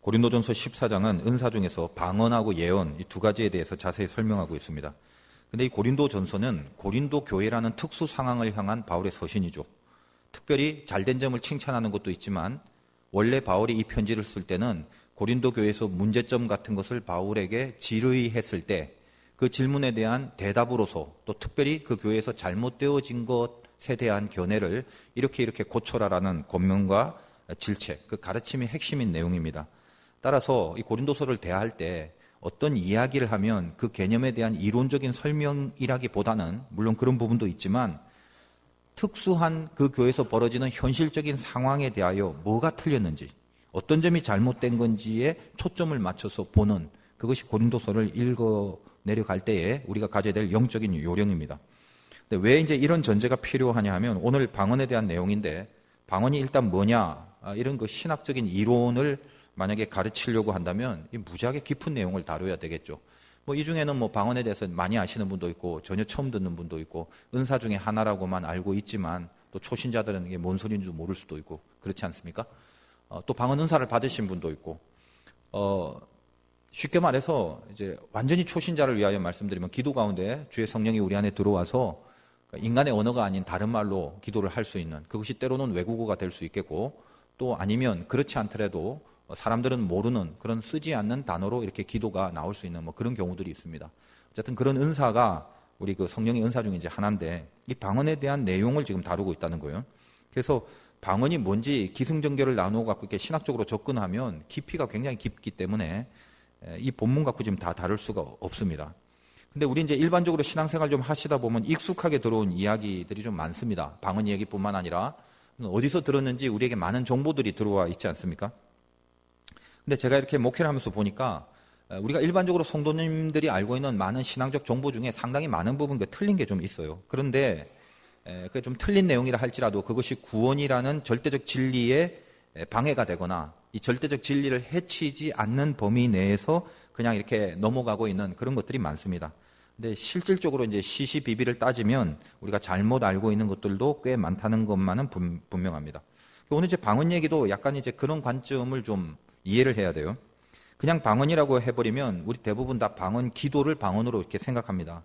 고린도전서 14장은 은사 중에서 방언하고 예언 이 두 가지에 대해서 자세히 설명하고 있습니다. 근데 이 고린도전서는 고린도 교회라는 특수 상황을 향한 바울의 서신이죠. 특별히 잘된 점을 칭찬하는 것도 있지만 원래 바울이 이 편지를 쓸 때는 고린도 교회에서 문제점 같은 것을 바울에게 질의했을 때 그 질문에 대한 대답으로서 또 특별히 그 교회에서 잘못되어진 것에 대한 견해를 이렇게 고쳐라라는 권면과 질책, 그 가르침이 핵심인 내용입니다. 따라서 이 고린도서를 대할 때 어떤 이야기를 하면 그 개념에 대한 이론적인 설명이라기보다는 물론 그런 부분도 있지만 특수한 그 교회에서 벌어지는 현실적인 상황에 대하여 뭐가 틀렸는지 어떤 점이 잘못된 건지에 초점을 맞춰서 보는 그것이 고린도서를 읽어내려갈 때에 우리가 가져야 될 영적인 요령입니다. 근데 왜 이제 이런 전제가 필요하냐 하면 오늘 방언에 대한 내용인데 방언이 일단 뭐냐 이런 그 신학적인 이론을 만약에 가르치려고 한다면 이 무지하게 깊은 내용을 다뤄야 되겠죠. 뭐 이 중에는 뭐 방언에 대해서 많이 아시는 분도 있고 전혀 처음 듣는 분도 있고 은사 중에 하나라고만 알고 있지만 또 초신자들은 이게 뭔 소리인지 모를 수도 있고 그렇지 않습니까? 또 방언 은사를 받으신 분도 있고 쉽게 말해서 이제 완전히 초신자를 위하여 말씀드리면 기도 가운데 주의 성령이 우리 안에 들어와서 인간의 언어가 아닌 다른 말로 기도를 할 수 있는 그것이 때로는 외국어가 될 수 있겠고 또 아니면 그렇지 않더라도 사람들은 모르는 그런 쓰지 않는 단어로 이렇게 기도가 나올 수 있는 뭐 그런 경우들이 있습니다. 어쨌든 그런 은사가 우리 그 성령의 은사 중에 이제 하나인데 이 방언에 대한 내용을 지금 다루고 있다는 거예요. 그래서 방언이 뭔지 기승전결을 나누어 갖고 이렇게 신학적으로 접근하면 깊이가 굉장히 깊기 때문에 이 본문 갖고 지금 다 다룰 수가 없습니다. 근데 우리 이제 일반적으로 신앙생활 좀 하시다 보면 익숙하게 들어온 이야기들이 좀 많습니다. 방언 얘기뿐만 아니라 어디서 들었는지 우리에게 많은 정보들이 들어와 있지 않습니까? 근데 제가 이렇게 목회를 하면서 보니까 우리가 일반적으로 성도님들이 알고 있는 많은 신앙적 정보 중에 상당히 많은 부분 틀린 게 좀 있어요. 그런데 그게 좀 틀린 내용이라 할지라도 그것이 구원이라는 절대적 진리에 방해가 되거나 이 절대적 진리를 해치지 않는 범위 내에서 그냥 이렇게 넘어가고 있는 그런 것들이 많습니다. 근데 실질적으로 이제 시시비비를 따지면 우리가 잘못 알고 있는 것들도 꽤 많다는 것만은 분명합니다. 오늘 이제 방언 얘기도 약간 이제 그런 관점을 좀 이해를 해야 돼요. 그냥 방언이라고 해버리면 우리 대부분 다 방언 기도를 방언으로 이렇게 생각합니다.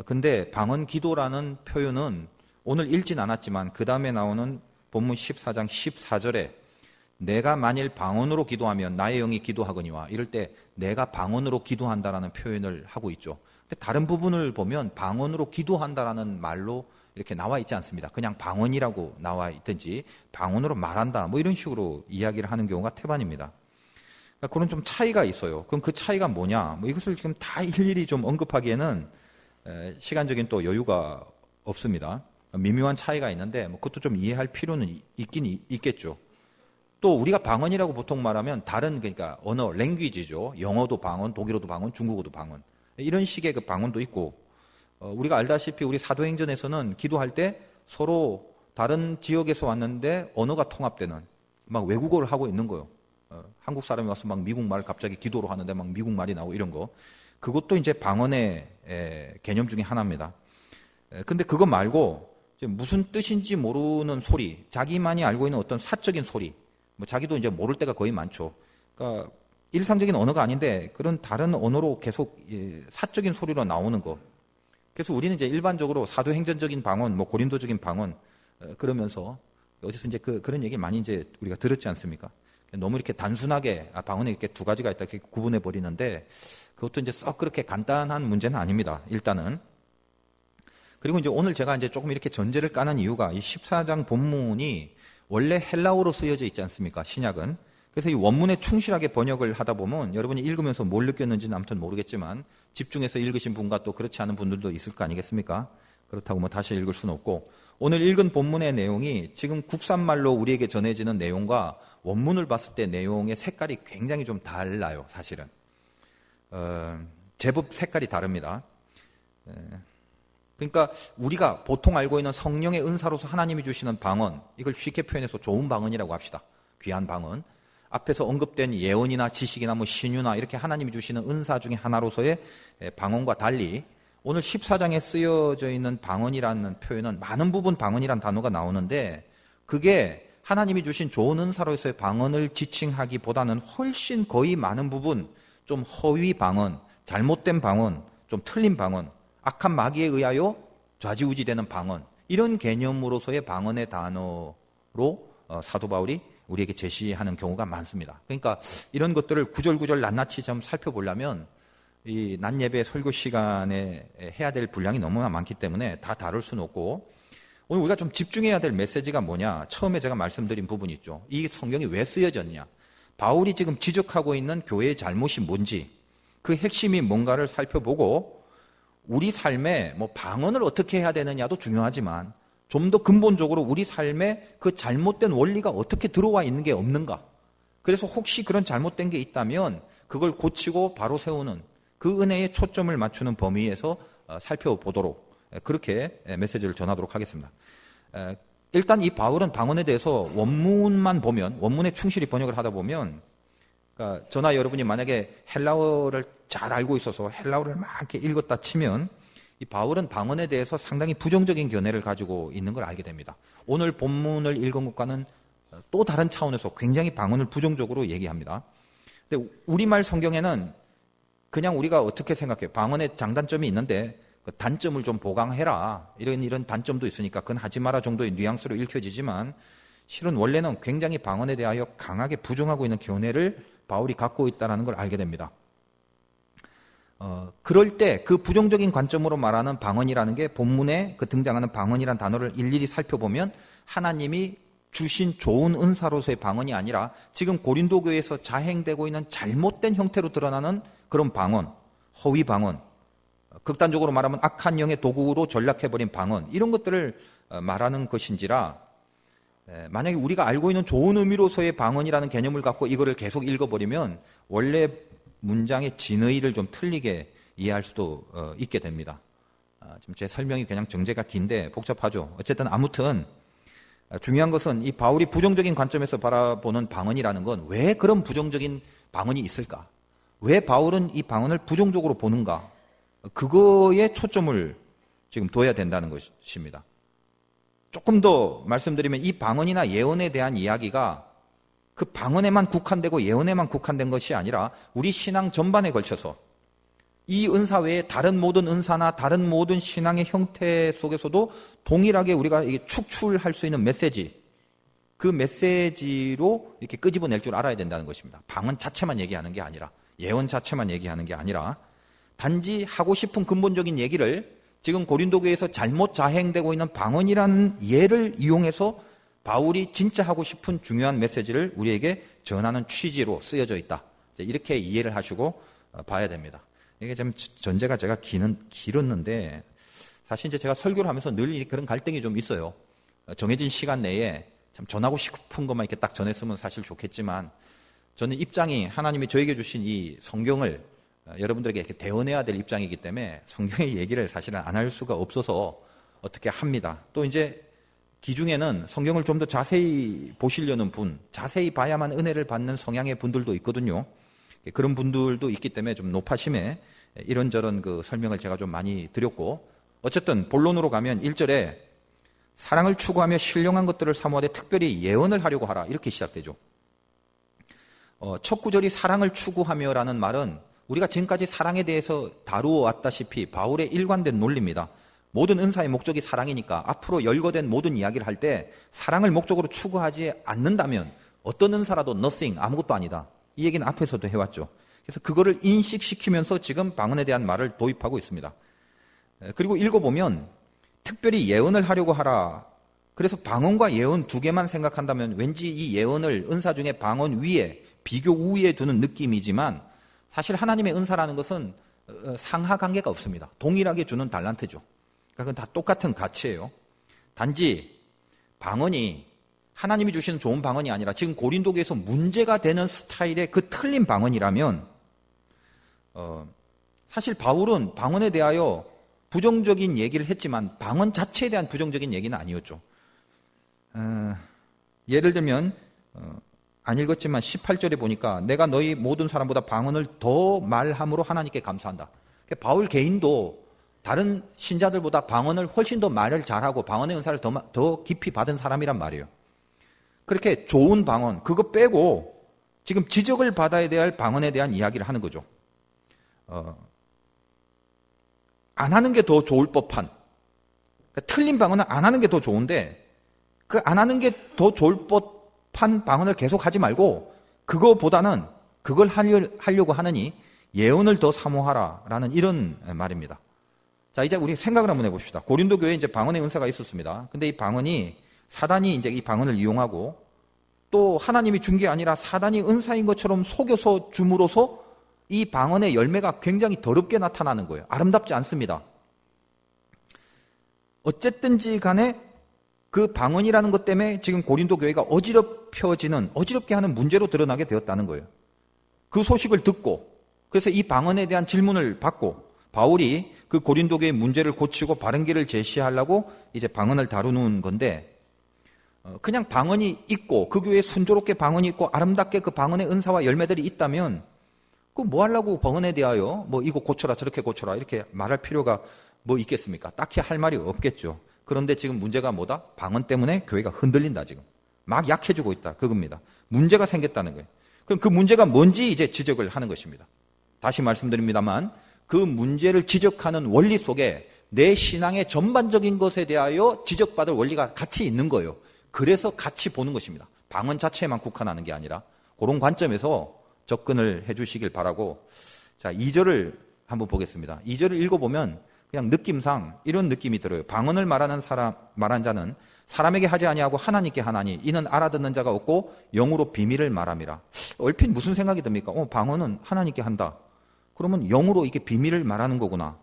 근데 방언 기도라는 표현은 오늘 읽진 않았지만 그 다음에 나오는 본문 14장 14절에 내가 만일 방언으로 기도하면 나의 영이 기도하거니와 이럴 때 내가 방언으로 기도한다라는 표현을 하고 있죠. 근데 다른 부분을 보면 방언으로 기도한다라는 말로 이렇게 나와 있지 않습니다. 그냥 방언이라고 나와 있든지 방언으로 말한다 뭐 이런 식으로 이야기를 하는 경우가 태반입니다. 그러니까 그런 좀 차이가 있어요. 그럼 그 차이가 뭐냐? 뭐 이것을 지금 다 일일이 좀 언급하기에는 시간적인 또 여유가 없습니다. 미묘한 차이가 있는데 뭐 그것도 좀 이해할 필요는 있긴 있겠죠. 또 우리가 방언이라고 보통 말하면 다른 그러니까 언어, 랭귀지죠. 영어도 방언, 독일어도 방언, 중국어도 방언 이런 식의 그 방언도 있고 우리가 알다시피 우리 사도행전에서는 기도할 때 서로 다른 지역에서 왔는데 언어가 통합되는 막 외국어를 하고 있는 거예요. 한국 사람이 와서 막 미국 말을 갑자기 기도로 하는데 막 미국 말이 나오고 이런 거 그것도 이제 방언의 개념 중에 하나입니다. 근데 그거 말고 무슨 뜻인지 모르는 소리, 자기만이 알고 있는 어떤 사적인 소리, 뭐 자기도 이제 모를 때가 거의 많죠. 그러니까 일상적인 언어가 아닌데 그런 다른 언어로 계속 사적인 소리로 나오는 거. 그래서 우리는 이제 일반적으로 사도행전적인 방언, 뭐 고린도적인 방언 그러면서 어디서 이제 그런 얘기 많이 이제 우리가 들었지 않습니까? 너무 이렇게 단순하게 방언에 이렇게 두 가지가 있다 이렇게 구분해 버리는데 그것도 이제 썩 그렇게 간단한 문제는 아닙니다. 일단은. 그리고 이제 오늘 제가 이제 조금 이렇게 전제를 까는 이유가 이 14장 본문이 원래 헬라어로 쓰여져 있지 않습니까? 신약은. 그래서 이 원문에 충실하게 번역을 하다 보면 여러분이 읽으면서 뭘 느꼈는지는 아무튼 모르겠지만 집중해서 읽으신 분과 또 그렇지 않은 분들도 있을 거 아니겠습니까? 그렇다고 뭐 다시 읽을 수는 없고 오늘 읽은 본문의 내용이 지금 국산말로 우리에게 전해지는 내용과 원문을 봤을 때 내용의 색깔이 굉장히 좀 달라요. 사실은. 제법 색깔이 다릅니다. 그러니까 우리가 보통 알고 있는 성령의 은사로서 하나님이 주시는 방언 이걸 쉽게 표현해서 좋은 방언이라고 합시다. 귀한 방언. 앞에서 언급된 예언이나 지식이나 뭐 신유나 이렇게 하나님이 주시는 은사 중에 하나로서의 방언과 달리 오늘 14장에 쓰여져 있는 방언이라는 표현은 많은 부분 방언이라는 단어가 나오는데 그게 하나님이 주신 좋은 은사로서의 방언을 지칭하기보다는 훨씬 거의 많은 부분 좀 허위 방언, 잘못된 방언, 좀 틀린 방언, 악한 마귀에 의하여 좌지우지되는 방언, 이런 개념으로서의 방언의 단어로 사도 바울이 우리에게 제시하는 경우가 많습니다. 그러니까 이런 것들을 구절구절 낱낱이 좀 살펴보려면 이 낮 예배 설교 시간에 해야 될 분량이 너무나 많기 때문에 다 다룰 수는 없고, 오늘 우리가 좀 집중해야 될 메시지가 뭐냐, 처음에 제가 말씀드린 부분이 있죠. 이 성경이 왜 쓰여졌냐, 바울이 지금 지적하고 있는 교회의 잘못이 뭔지, 그 핵심이 뭔가를 살펴보고 우리 삶에 뭐 방언을 어떻게 해야 되느냐도 중요하지만 좀 더 근본적으로 우리 삶에 그 잘못된 원리가 어떻게 들어와 있는 게 없는가, 그래서 혹시 그런 잘못된 게 있다면 그걸 고치고 바로 세우는 그 은혜에 초점을 맞추는 범위에서 살펴보도록, 그렇게 메시지를 전하도록 하겠습니다. 일단 이 바울은 방언에 대해서 원문만 보면, 원문에 충실히 번역을 하다 보면, 그러니까 저나 여러분이 만약에 헬라어를 잘 알고 있어서 헬라어를 막 이렇게 읽었다 치면 이 바울은 방언에 대해서 상당히 부정적인 견해를 가지고 있는 걸 알게 됩니다. 오늘 본문을 읽은 것과는 또 다른 차원에서 굉장히 방언을 부정적으로 얘기합니다. 근데 우리말 성경에는 그냥 우리가 어떻게 생각해요? 방언에 장단점이 있는데 그 단점을 좀 보강해라, 이런 단점도 있으니까 그건 하지 마라 정도의 뉘앙스로 읽혀지지만, 실은 원래는 굉장히 방언에 대하여 강하게 부정하고 있는 견해를 바울이 갖고 있다는 걸 알게 됩니다. 그럴 때 그 부정적인 관점으로 말하는 방언이라는 게 본문에 그 등장하는 방언이라는 단어를 일일이 살펴보면 하나님이 주신 좋은 은사로서의 방언이 아니라 지금 고린도 교회에서 자행되고 있는 잘못된 형태로 드러나는 그런 방언, 허위 방언, 극단적으로 말하면 악한 영의 도구로 전락해버린 방언, 이런 것들을 말하는 것인지라, 만약에 우리가 알고 있는 좋은 의미로서의 방언이라는 개념을 갖고 이거를 계속 읽어버리면 원래 문장의 진의를 좀 틀리게 이해할 수도 있게 됩니다. 지금 제 설명이 그냥 정제가 긴데 복잡하죠. 어쨌든 아무튼 중요한 것은 이 바울이 부정적인 관점에서 바라보는 방언이라는 건 왜 그런 부정적인 방언이 있을까? 왜 바울은 이 방언을 부정적으로 보는가? 그거에 초점을 지금 둬야 된다는 것입니다. 조금 더 말씀드리면 이 방언이나 예언에 대한 이야기가 그 방언에만 국한되고 예언에만 국한된 것이 아니라 우리 신앙 전반에 걸쳐서 이 은사 외에 다른 모든 은사나 다른 모든 신앙의 형태 속에서도 동일하게 우리가 축출할 수 있는 메시지, 그 메시지로 이렇게 끄집어낼 줄 알아야 된다는 것입니다. 방언 자체만 얘기하는 게 아니라, 예언 자체만 얘기하는 게 아니라, 단지 하고 싶은 근본적인 얘기를 지금 고린도 교회에서 잘못 자행되고 있는 방언이라는 예를 이용해서 바울이 진짜 하고 싶은 중요한 메시지를 우리에게 전하는 취지로 쓰여져 있다, 이렇게 이해를 하시고 봐야 됩니다. 이게 좀 전제가 제가 길었는데, 사실 이제 제가 설교를 하면서 늘 그런 갈등이 좀 있어요. 정해진 시간 내에 참 전하고 싶은 것만 이렇게 딱 전했으면 사실 좋겠지만, 저는 입장이 하나님이 저에게 주신 이 성경을 여러분들에게 이렇게 대언해야 될 입장이기 때문에 성경의 얘기를 사실은 안 할 수가 없어서 어떻게 합니다. 또 이제 기중에는 성경을 좀 더 자세히 보시려는 분, 자세히 봐야만 은혜를 받는 성향의 분들도 있거든요. 그런 분들도 있기 때문에 좀 높아심에 이런저런 그 설명을 제가 좀 많이 드렸고, 어쨌든 본론으로 가면 1절에 사랑을 추구하며 신령한 것들을 사모하되 특별히 예언을 하려고 하라, 이렇게 시작되죠. 첫 구절이 사랑을 추구하며라는 말은 우리가 지금까지 사랑에 대해서 다루어 왔다시피 바울의 일관된 논리입니다. 모든 은사의 목적이 사랑이니까 앞으로 열거된 모든 이야기를 할 때 사랑을 목적으로 추구하지 않는다면 어떤 은사라도 nothing, 아무것도 아니다, 이 얘기는 앞에서도 해왔죠. 그래서 그거를 인식시키면서 지금 방언에 대한 말을 도입하고 있습니다. 그리고 읽어보면 특별히 예언을 하려고 하라, 그래서 방언과 예언 두 개만 생각한다면 왠지 이 예언을 은사 중에 방언 위에, 비교 우위에 두는 느낌이지만, 사실 하나님의 은사라는 것은 상하 관계가 없습니다. 동일하게 주는 달란트죠. 그러니까 그건 다 똑같은 가치예요. 단지 방언이 하나님이 주시는 좋은 방언이 아니라 지금 고린도 교회에서 문제가 되는 스타일의 그 틀린 방언이라면, 사실 바울은 방언에 대하여 부정적인 얘기를 했지만 방언 자체에 대한 부정적인 얘기는 아니었죠. 예를 들면 안 읽었지만 18절에 보니까 내가 너희 모든 사람보다 방언을 더 말함으로 하나님께 감사한다. 바울 개인도 다른 신자들보다 방언을 훨씬 더 말을 잘하고 방언의 은사를 더 깊이 받은 사람이란 말이에요. 그렇게 좋은 방언, 그거 빼고 지금 지적을 받아야 될 방언에 대한 이야기를 하는 거죠. 안 하는 게 더 좋을 법한, 그러니까 틀린 방언은 안 하는 게 더 좋은데 그 안 하는 게 더 좋을 법한 방언을 계속 하지 말고 그거보다는 그걸 하려고 하느니 예언을 더 사모하라라는 이런 말입니다. 자, 이제 우리 생각을 한번 해봅시다. 고린도 교회에 이제 방언의 은사가 있었습니다. 근데 이 방언이 사단이 이제 이 방언을 이용하고 또 하나님이 준 게 아니라 사단이 은사인 것처럼 속여서 줌으로써 이 방언의 열매가 굉장히 더럽게 나타나는 거예요. 아름답지 않습니다. 어쨌든지 간에 그 방언이라는 것 때문에 지금 고린도 교회가 어지럽게 하는 문제로 드러나게 되었다는 거예요. 그 소식을 듣고 그래서 이 방언에 대한 질문을 받고 바울이 그 고린도 교회의 문제를 고치고 바른 길을 제시하려고 이제 방언을 다루는 건데 그냥 방언이 있고 그 교회에 순조롭게 방언이 있고 아름답게 그 방언의 은사와 열매들이 있다면 그 뭐 하려고 방언에 대하여 뭐 이거 고쳐라 저렇게 고쳐라 이렇게 말할 필요가 뭐 있겠습니까? 딱히 할 말이 없겠죠. 그런데 지금 문제가 뭐다? 방언 때문에 교회가 흔들린다 지금. 막 약해지고 있다. 그겁니다. 문제가 생겼다는 거예요. 그럼 그 문제가 뭔지 이제 지적을 하는 것입니다. 다시 말씀드립니다만 그 문제를 지적하는 원리 속에 내 신앙의 전반적인 것에 대하여 지적받을 원리가 같이 있는 거예요. 그래서 같이 보는 것입니다. 방언 자체에만 국한하는 게 아니라 그런 관점에서 접근을 해 주시길 바라고 자 2절을 한번 보겠습니다. 2절을 읽어보면 그냥 느낌상 이런 느낌이 들어요. 방언을 말한 자는 사람에게 하지 아니하고 하나님께 하나니 이는 알아듣는 자가 없고 영으로 비밀을 말함이라. 얼핏 무슨 생각이 듭니까? 방언은 하나님께 한다. 그러면 영으로 이게 비밀을 말하는 거구나.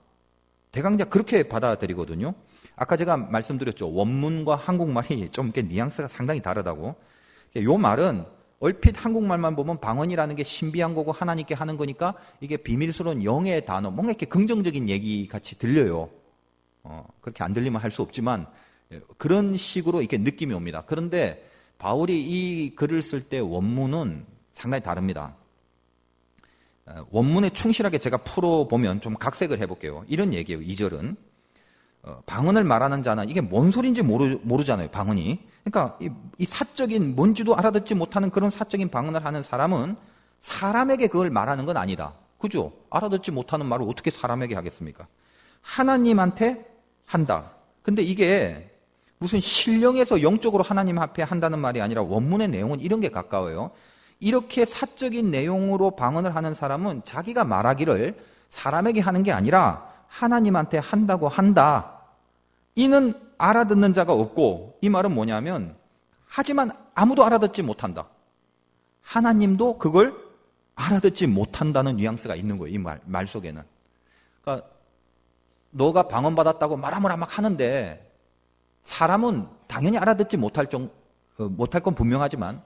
대강자 그렇게 받아들이거든요. 아까 제가 말씀드렸죠. 원문과 한국말이 좀 이렇게 뉘앙스가 상당히 다르다고. 이 말은 얼핏 한국말만 보면 방언이라는 게 신비한 거고 하나님께 하는 거니까 이게 비밀스러운 영의 단어, 뭔가 이렇게 긍정적인 얘기 같이 들려요. 그렇게 안 들리면 할 수 없지만 그런 식으로 이렇게 느낌이 옵니다. 그런데 바울이 이 글을 쓸 때 원문은 상당히 다릅니다. 원문에 충실하게 제가 풀어보면 좀 각색을 해볼게요. 이런 얘기예요. 2절은 방언을 말하는 자는 이게 뭔 소리인지 모르잖아요. 방언이. 그러니까 이 사적인 뭔지도 알아듣지 못하는 그런 사적인 방언을 하는 사람은 사람에게 그걸 말하는 건 아니다. 그죠? 알아듣지 못하는 말을 어떻게 사람에게 하겠습니까? 하나님한테 한다. 근데 이게 무슨 신령에서 영적으로 하나님 앞에 한다는 말이 아니라 원문의 내용은 이런 게 가까워요. 이렇게 사적인 내용으로 방언을 하는 사람은 자기가 말하기를 사람에게 하는 게 아니라 하나님한테 한다고 한다. 이는 알아듣는 자가 없고 이 말은 뭐냐면 하지만 아무도 알아듣지 못한다. 하나님도 그걸 알아듣지 못한다는 뉘앙스가 있는 거예요. 이 말 속에는. 그러니까 너가 방언 받았다고 말하면 막 하는데 사람은 당연히 알아듣지 못할 건 분명하지만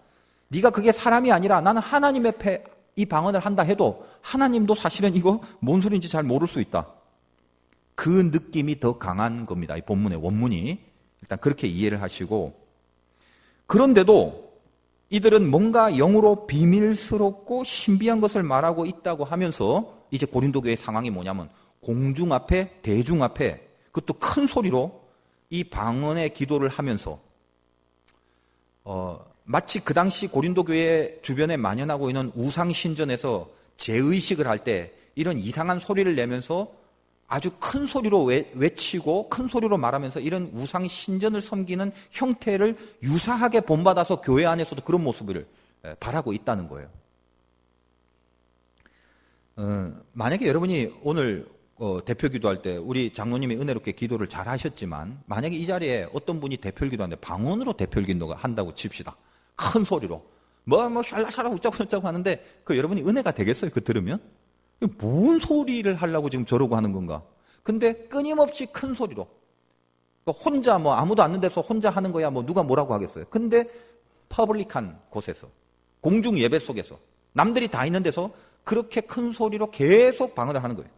네가 그게 사람이 아니라 나는 하나님 앞에 이 방언을 한다 해도 하나님도 사실은 이거 뭔 소리인지 잘 모를 수 있다. 그 느낌이 더 강한 겁니다. 이 본문의 원문이. 일단 그렇게 이해를 하시고 그런데도 이들은 뭔가 영으로 비밀스럽고 신비한 것을 말하고 있다고 하면서 이제 고린도 교회의 상황이 뭐냐면 공중 앞에 대중 앞에 그것도 큰 소리로 이 방언의 기도를 하면서 마치 그 당시 고린도 교회 주변에 만연하고 있는 우상 신전에서 재의식을 할 때 이런 이상한 소리를 내면서 아주 큰 소리로 외치고 큰 소리로 말하면서 이런 우상 신전을 섬기는 형태를 유사하게 본받아서 교회 안에서도 그런 모습을 바라고 있다는 거예요. 만약에 여러분이 오늘 대표 기도할 때 우리 장로님이 은혜롭게 기도를 잘 하셨지만 만약에 이 자리에 어떤 분이 대표 기도하는데 방언으로 대표 기도가 한다고 칩시다. 큰 소리로 뭐 샬라샬라 웃자고 웃자고 하는데 그 여러분이 은혜가 되겠어요? 그 들으면? 뭔 소리를 하려고 지금 저러고 하는 건가? 근데 끊임없이 큰 소리로 그러니까 혼자 뭐 아무도 안 있는 데서 혼자 하는 거야 뭐 누가 뭐라고 하겠어요? 근데 퍼블릭한 곳에서 공중 예배 속에서 남들이 다 있는 데서 그렇게 큰 소리로 계속 방언을 하는 거예요.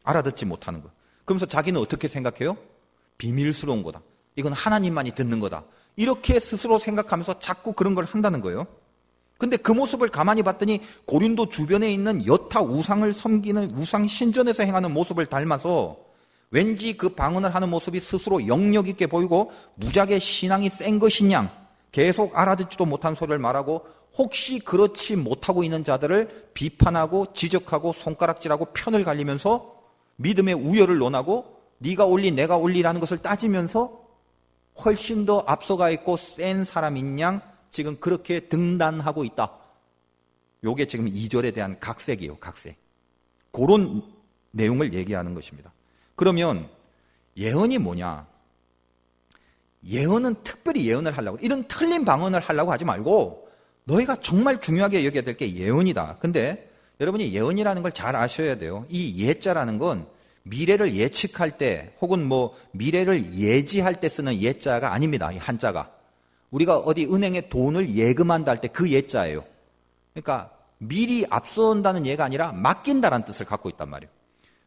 알아듣지 못하는 거. 그러면서 자기는 어떻게 생각해요? 비밀스러운 거다. 이건 하나님만이 듣는 거다. 이렇게 스스로 생각하면서 자꾸 그런 걸 한다는 거예요. 근데 그 모습을 가만히 봤더니 고린도 주변에 있는 여타 우상을 섬기는 우상 신전에서 행하는 모습을 닮아서 왠지 그 방언을 하는 모습이 스스로 영역 있게 보이고 무지하게 신앙이 센 것이냐 계속 알아듣지도 못한 소리를 말하고 혹시 그렇지 못하고 있는 자들을 비판하고 지적하고 손가락질하고 편을 갈리면서 믿음의 우열을 논하고 네가 옳리 내가 옳리라는 것을 따지면서 훨씬 더 앞서가 있고 센 사람인 양 지금 그렇게 등단하고 있다. 요게 지금 2절에 대한 각색이에요. 각색. 그런 내용을 얘기하는 것입니다. 그러면 예언이 뭐냐? 예언은 특별히 예언을 하려고, 이런 틀린 방언을 하려고 하지 말고 너희가 정말 중요하게 여겨야 될 게 예언이다. 근데 여러분이 예언이라는 걸 잘 아셔야 돼요. 이 예자라는 건 미래를 예측할 때 혹은 뭐 미래를 예지할 때 쓰는 예자가 아닙니다. 이 한자가. 우리가 어디 은행에 돈을 예금한다 할 때 그 예자예요. 그러니까 미리 앞선다는 예가 아니라 맡긴다라는 뜻을 갖고 있단 말이에요.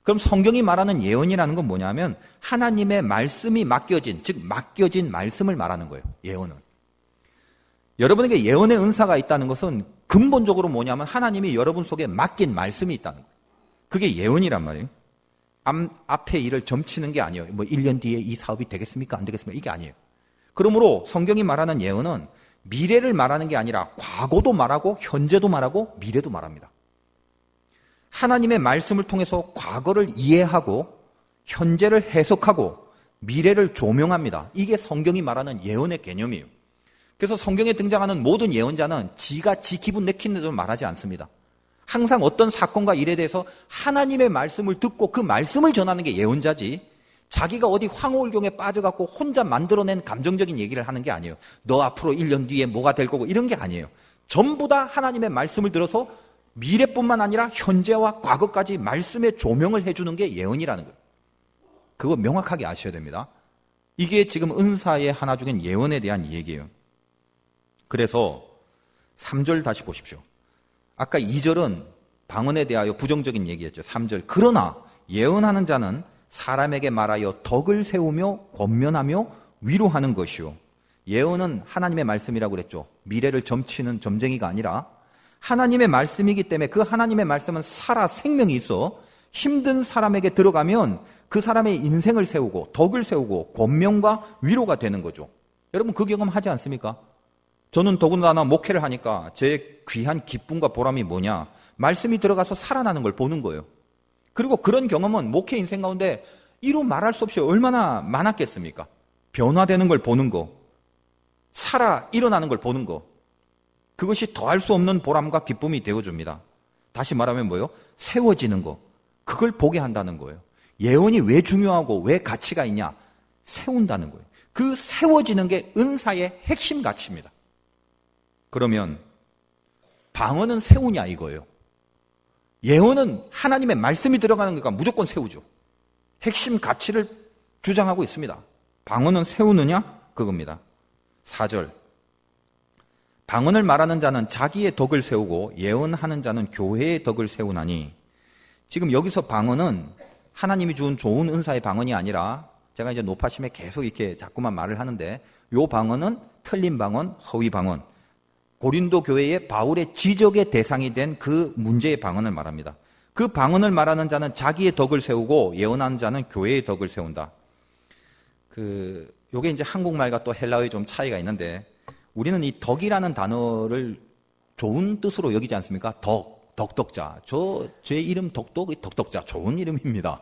그럼 성경이 말하는 예언이라는 건 뭐냐면 하나님의 말씀이 맡겨진, 즉 맡겨진 말씀을 말하는 거예요. 예언은. 여러분에게 예언의 은사가 있다는 것은 근본적으로 뭐냐면 하나님이 여러분 속에 맡긴 말씀이 있다는 거예요. 그게 예언이란 말이에요. 앞에 일을 점치는 게 아니에요. 뭐 1년 뒤에 이 사업이 되겠습니까? 안 되겠습니까? 이게 아니에요. 그러므로 성경이 말하는 예언은 미래를 말하는 게 아니라 과거도 말하고 현재도 말하고 미래도 말합니다. 하나님의 말씀을 통해서 과거를 이해하고 현재를 해석하고 미래를 조명합니다. 이게 성경이 말하는 예언의 개념이에요. 그래서 성경에 등장하는 모든 예언자는 지가 지 기분 내키는 대로 말하지 않습니다. 항상 어떤 사건과 일에 대해서 하나님의 말씀을 듣고 그 말씀을 전하는 게 예언자지, 자기가 어디 황홀경에 빠져갖고 혼자 만들어낸 감정적인 얘기를 하는 게 아니에요. 너 앞으로 1년 뒤에 뭐가 될 거고 이런 게 아니에요. 전부 다 하나님의 말씀을 들어서 미래뿐만 아니라 현재와 과거까지 말씀의 조명을 해주는 게 예언이라는 거예요. 그거 명확하게 아셔야 됩니다. 이게 지금 은사의 하나 중인 예언에 대한 얘기예요. 그래서 3절 다시 보십시오. 아까 2절은 방언에 대하여 부정적인 얘기였죠. 3절. 그러나 예언하는 자는 사람에게 말하여 덕을 세우며 권면하며 위로하는 것이요. 예언은 하나님의 말씀이라고 그랬죠. 미래를 점치는 점쟁이가 아니라 하나님의 말씀이기 때문에 그 하나님의 말씀은 살아 생명이 있어 힘든 사람에게 들어가면 그 사람의 인생을 세우고 덕을 세우고 권면과 위로가 되는 거죠. 여러분 그 경험 하지 않습니까? 저는 더군다나 목회를 하니까 제 귀한 기쁨과 보람이 뭐냐? 말씀이 들어가서 살아나는 걸 보는 거예요. 그리고 그런 경험은 목회 인생 가운데 이루 말할 수 없이 얼마나 많았겠습니까? 변화되는 걸 보는 거, 살아 일어나는 걸 보는 거, 그것이 더할 수 없는 보람과 기쁨이 되어줍니다. 다시 말하면 뭐예요? 세워지는 거, 그걸 보게 한다는 거예요. 예언이 왜 중요하고 왜 가치가 있냐? 세운다는 거예요. 그 세워지는 게 은사의 핵심 가치입니다. 그러면 방언은 세우냐 이거예요. 예언은 하나님의 말씀이 들어가는 거니까 무조건 세우죠. 핵심 가치를 주장하고 있습니다. 방언은 세우느냐? 그겁니다. 4절. 방언을 말하는 자는 자기의 덕을 세우고 예언하는 자는 교회의 덕을 세우나니. 지금 여기서 방언은 하나님이 준 좋은 은사의 방언이 아니라 제가 이제 노파심에 계속 이렇게 자꾸만 말을 하는데 요 방언은 틀린 방언, 허위 방언. 고린도 교회의 바울의 지적의 대상이 된 그 문제의 방언을 말합니다. 그 방언을 말하는 자는 자기의 덕을 세우고 예언하는 자는 교회의 덕을 세운다. 요게 이제 한국말과 또 헬라어의 좀 차이가 있는데 우리는 이 덕이라는 단어를 좋은 뜻으로 여기지 않습니까? 덕덕자. 제 이름 덕덕자. 좋은 이름입니다.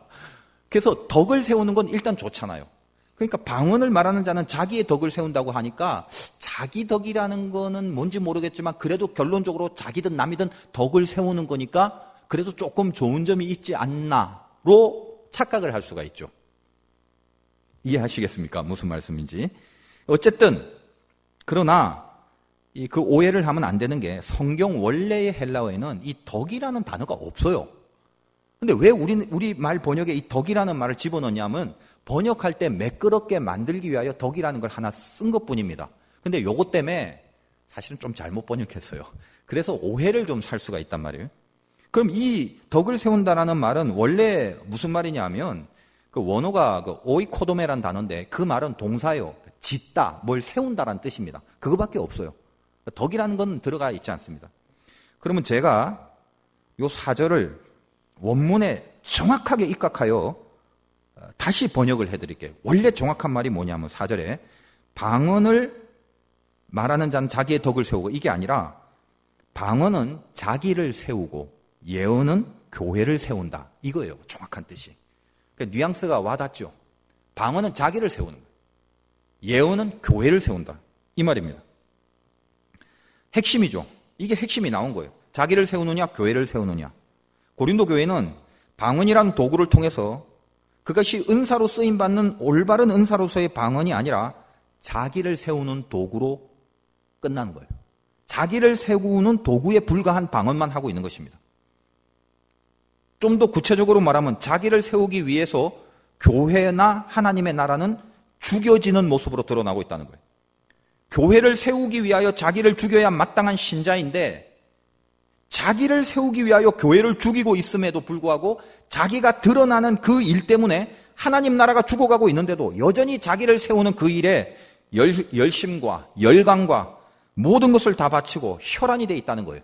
그래서 덕을 세우는 건 일단 좋잖아요. 그러니까 방언을 말하는 자는 자기의 덕을 세운다고 하니까 자기 덕이라는 거는 뭔지 모르겠지만 그래도 결론적으로 자기든 남이든 덕을 세우는 거니까 그래도 조금 좋은 점이 있지 않나로 착각을 할 수가 있죠. 이해하시겠습니까? 무슨 말씀인지. 어쨌든 그러나 그 오해를 하면 안 되는 게 성경 원래의 헬라어에는 이 덕이라는 단어가 없어요. 근데 왜 우리 말 번역에 이 덕이라는 말을 집어넣냐면 번역할 때 매끄럽게 만들기 위하여 덕이라는 걸 하나 쓴 것뿐입니다. 근데 요것 때문에 사실은 좀 잘못 번역했어요. 그래서 오해를 좀 살 수가 있단 말이에요. 그럼 이 덕을 세운다라는 말은 원래 무슨 말이냐면 그 원어가 오이코도메라는 단어인데 그 말은 동사예요. 짓다, 뭘 세운다라는 뜻입니다. 그거밖에 없어요. 덕이라는 건 들어가 있지 않습니다. 그러면 제가 요 4절을 원문에 정확하게 입각하여 다시 번역을 해드릴게요. 원래 정확한 말이 뭐냐면 4절에 방언을 말하는 자는 자기의 덕을 세우고, 이게 아니라 방언은 자기를 세우고 예언은 교회를 세운다, 이거예요. 정확한 뜻이. 그러니까 뉘앙스가 와닿죠. 방언은 자기를 세우는 거예요. 예언은 교회를 세운다, 이 말입니다. 핵심이죠. 이게 핵심이 나온 거예요. 자기를 세우느냐 교회를 세우느냐. 고린도 교회는 방언이라는 도구를 통해서 그것이 은사로 쓰임받는 올바른 은사로서의 방언이 아니라 자기를 세우는 도구로 끝나는 거예요. 자기를 세우는 도구에 불과한 방언만 하고 있는 것입니다. 좀 더 구체적으로 말하면 자기를 세우기 위해서 교회나 하나님의 나라는 죽여지는 모습으로 드러나고 있다는 거예요. 교회를 세우기 위하여 자기를 죽여야 마땅한 신자인데 자기를 세우기 위하여 교회를 죽이고 있음에도 불구하고 자기가 드러나는 그 일 때문에 하나님 나라가 죽어가고 있는데도 여전히 자기를 세우는 그 일에 열심과 열광과 모든 것을 다 바치고 혈안이 돼 있다는 거예요.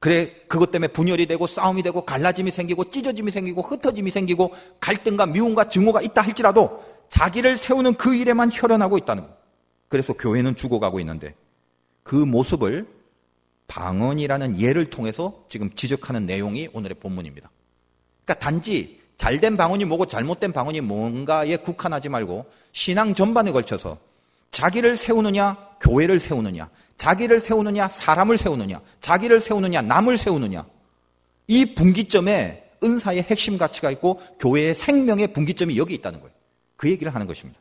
그래, 그것 때문에 분열이 되고 싸움이 되고 갈라짐이 생기고 찢어짐이 생기고 흩어짐이 생기고 갈등과 미움과 증오가 있다 할지라도 자기를 세우는 그 일에만 혈안하고 있다는 거예요. 그래서 교회는 죽어가고 있는데 그 모습을 방언이라는 예를 통해서 지금 지적하는 내용이 오늘의 본문입니다. 그러니까 단지 잘된 방언이 뭐고 잘못된 방언이 뭔가에 국한하지 말고 신앙 전반에 걸쳐서 자기를 세우느냐 교회를 세우느냐, 자기를 세우느냐 사람을 세우느냐, 자기를 세우느냐 남을 세우느냐, 이 분기점에 은사의 핵심 가치가 있고 교회의 생명의 분기점이 여기 있다는 거예요. 그 얘기를 하는 것입니다.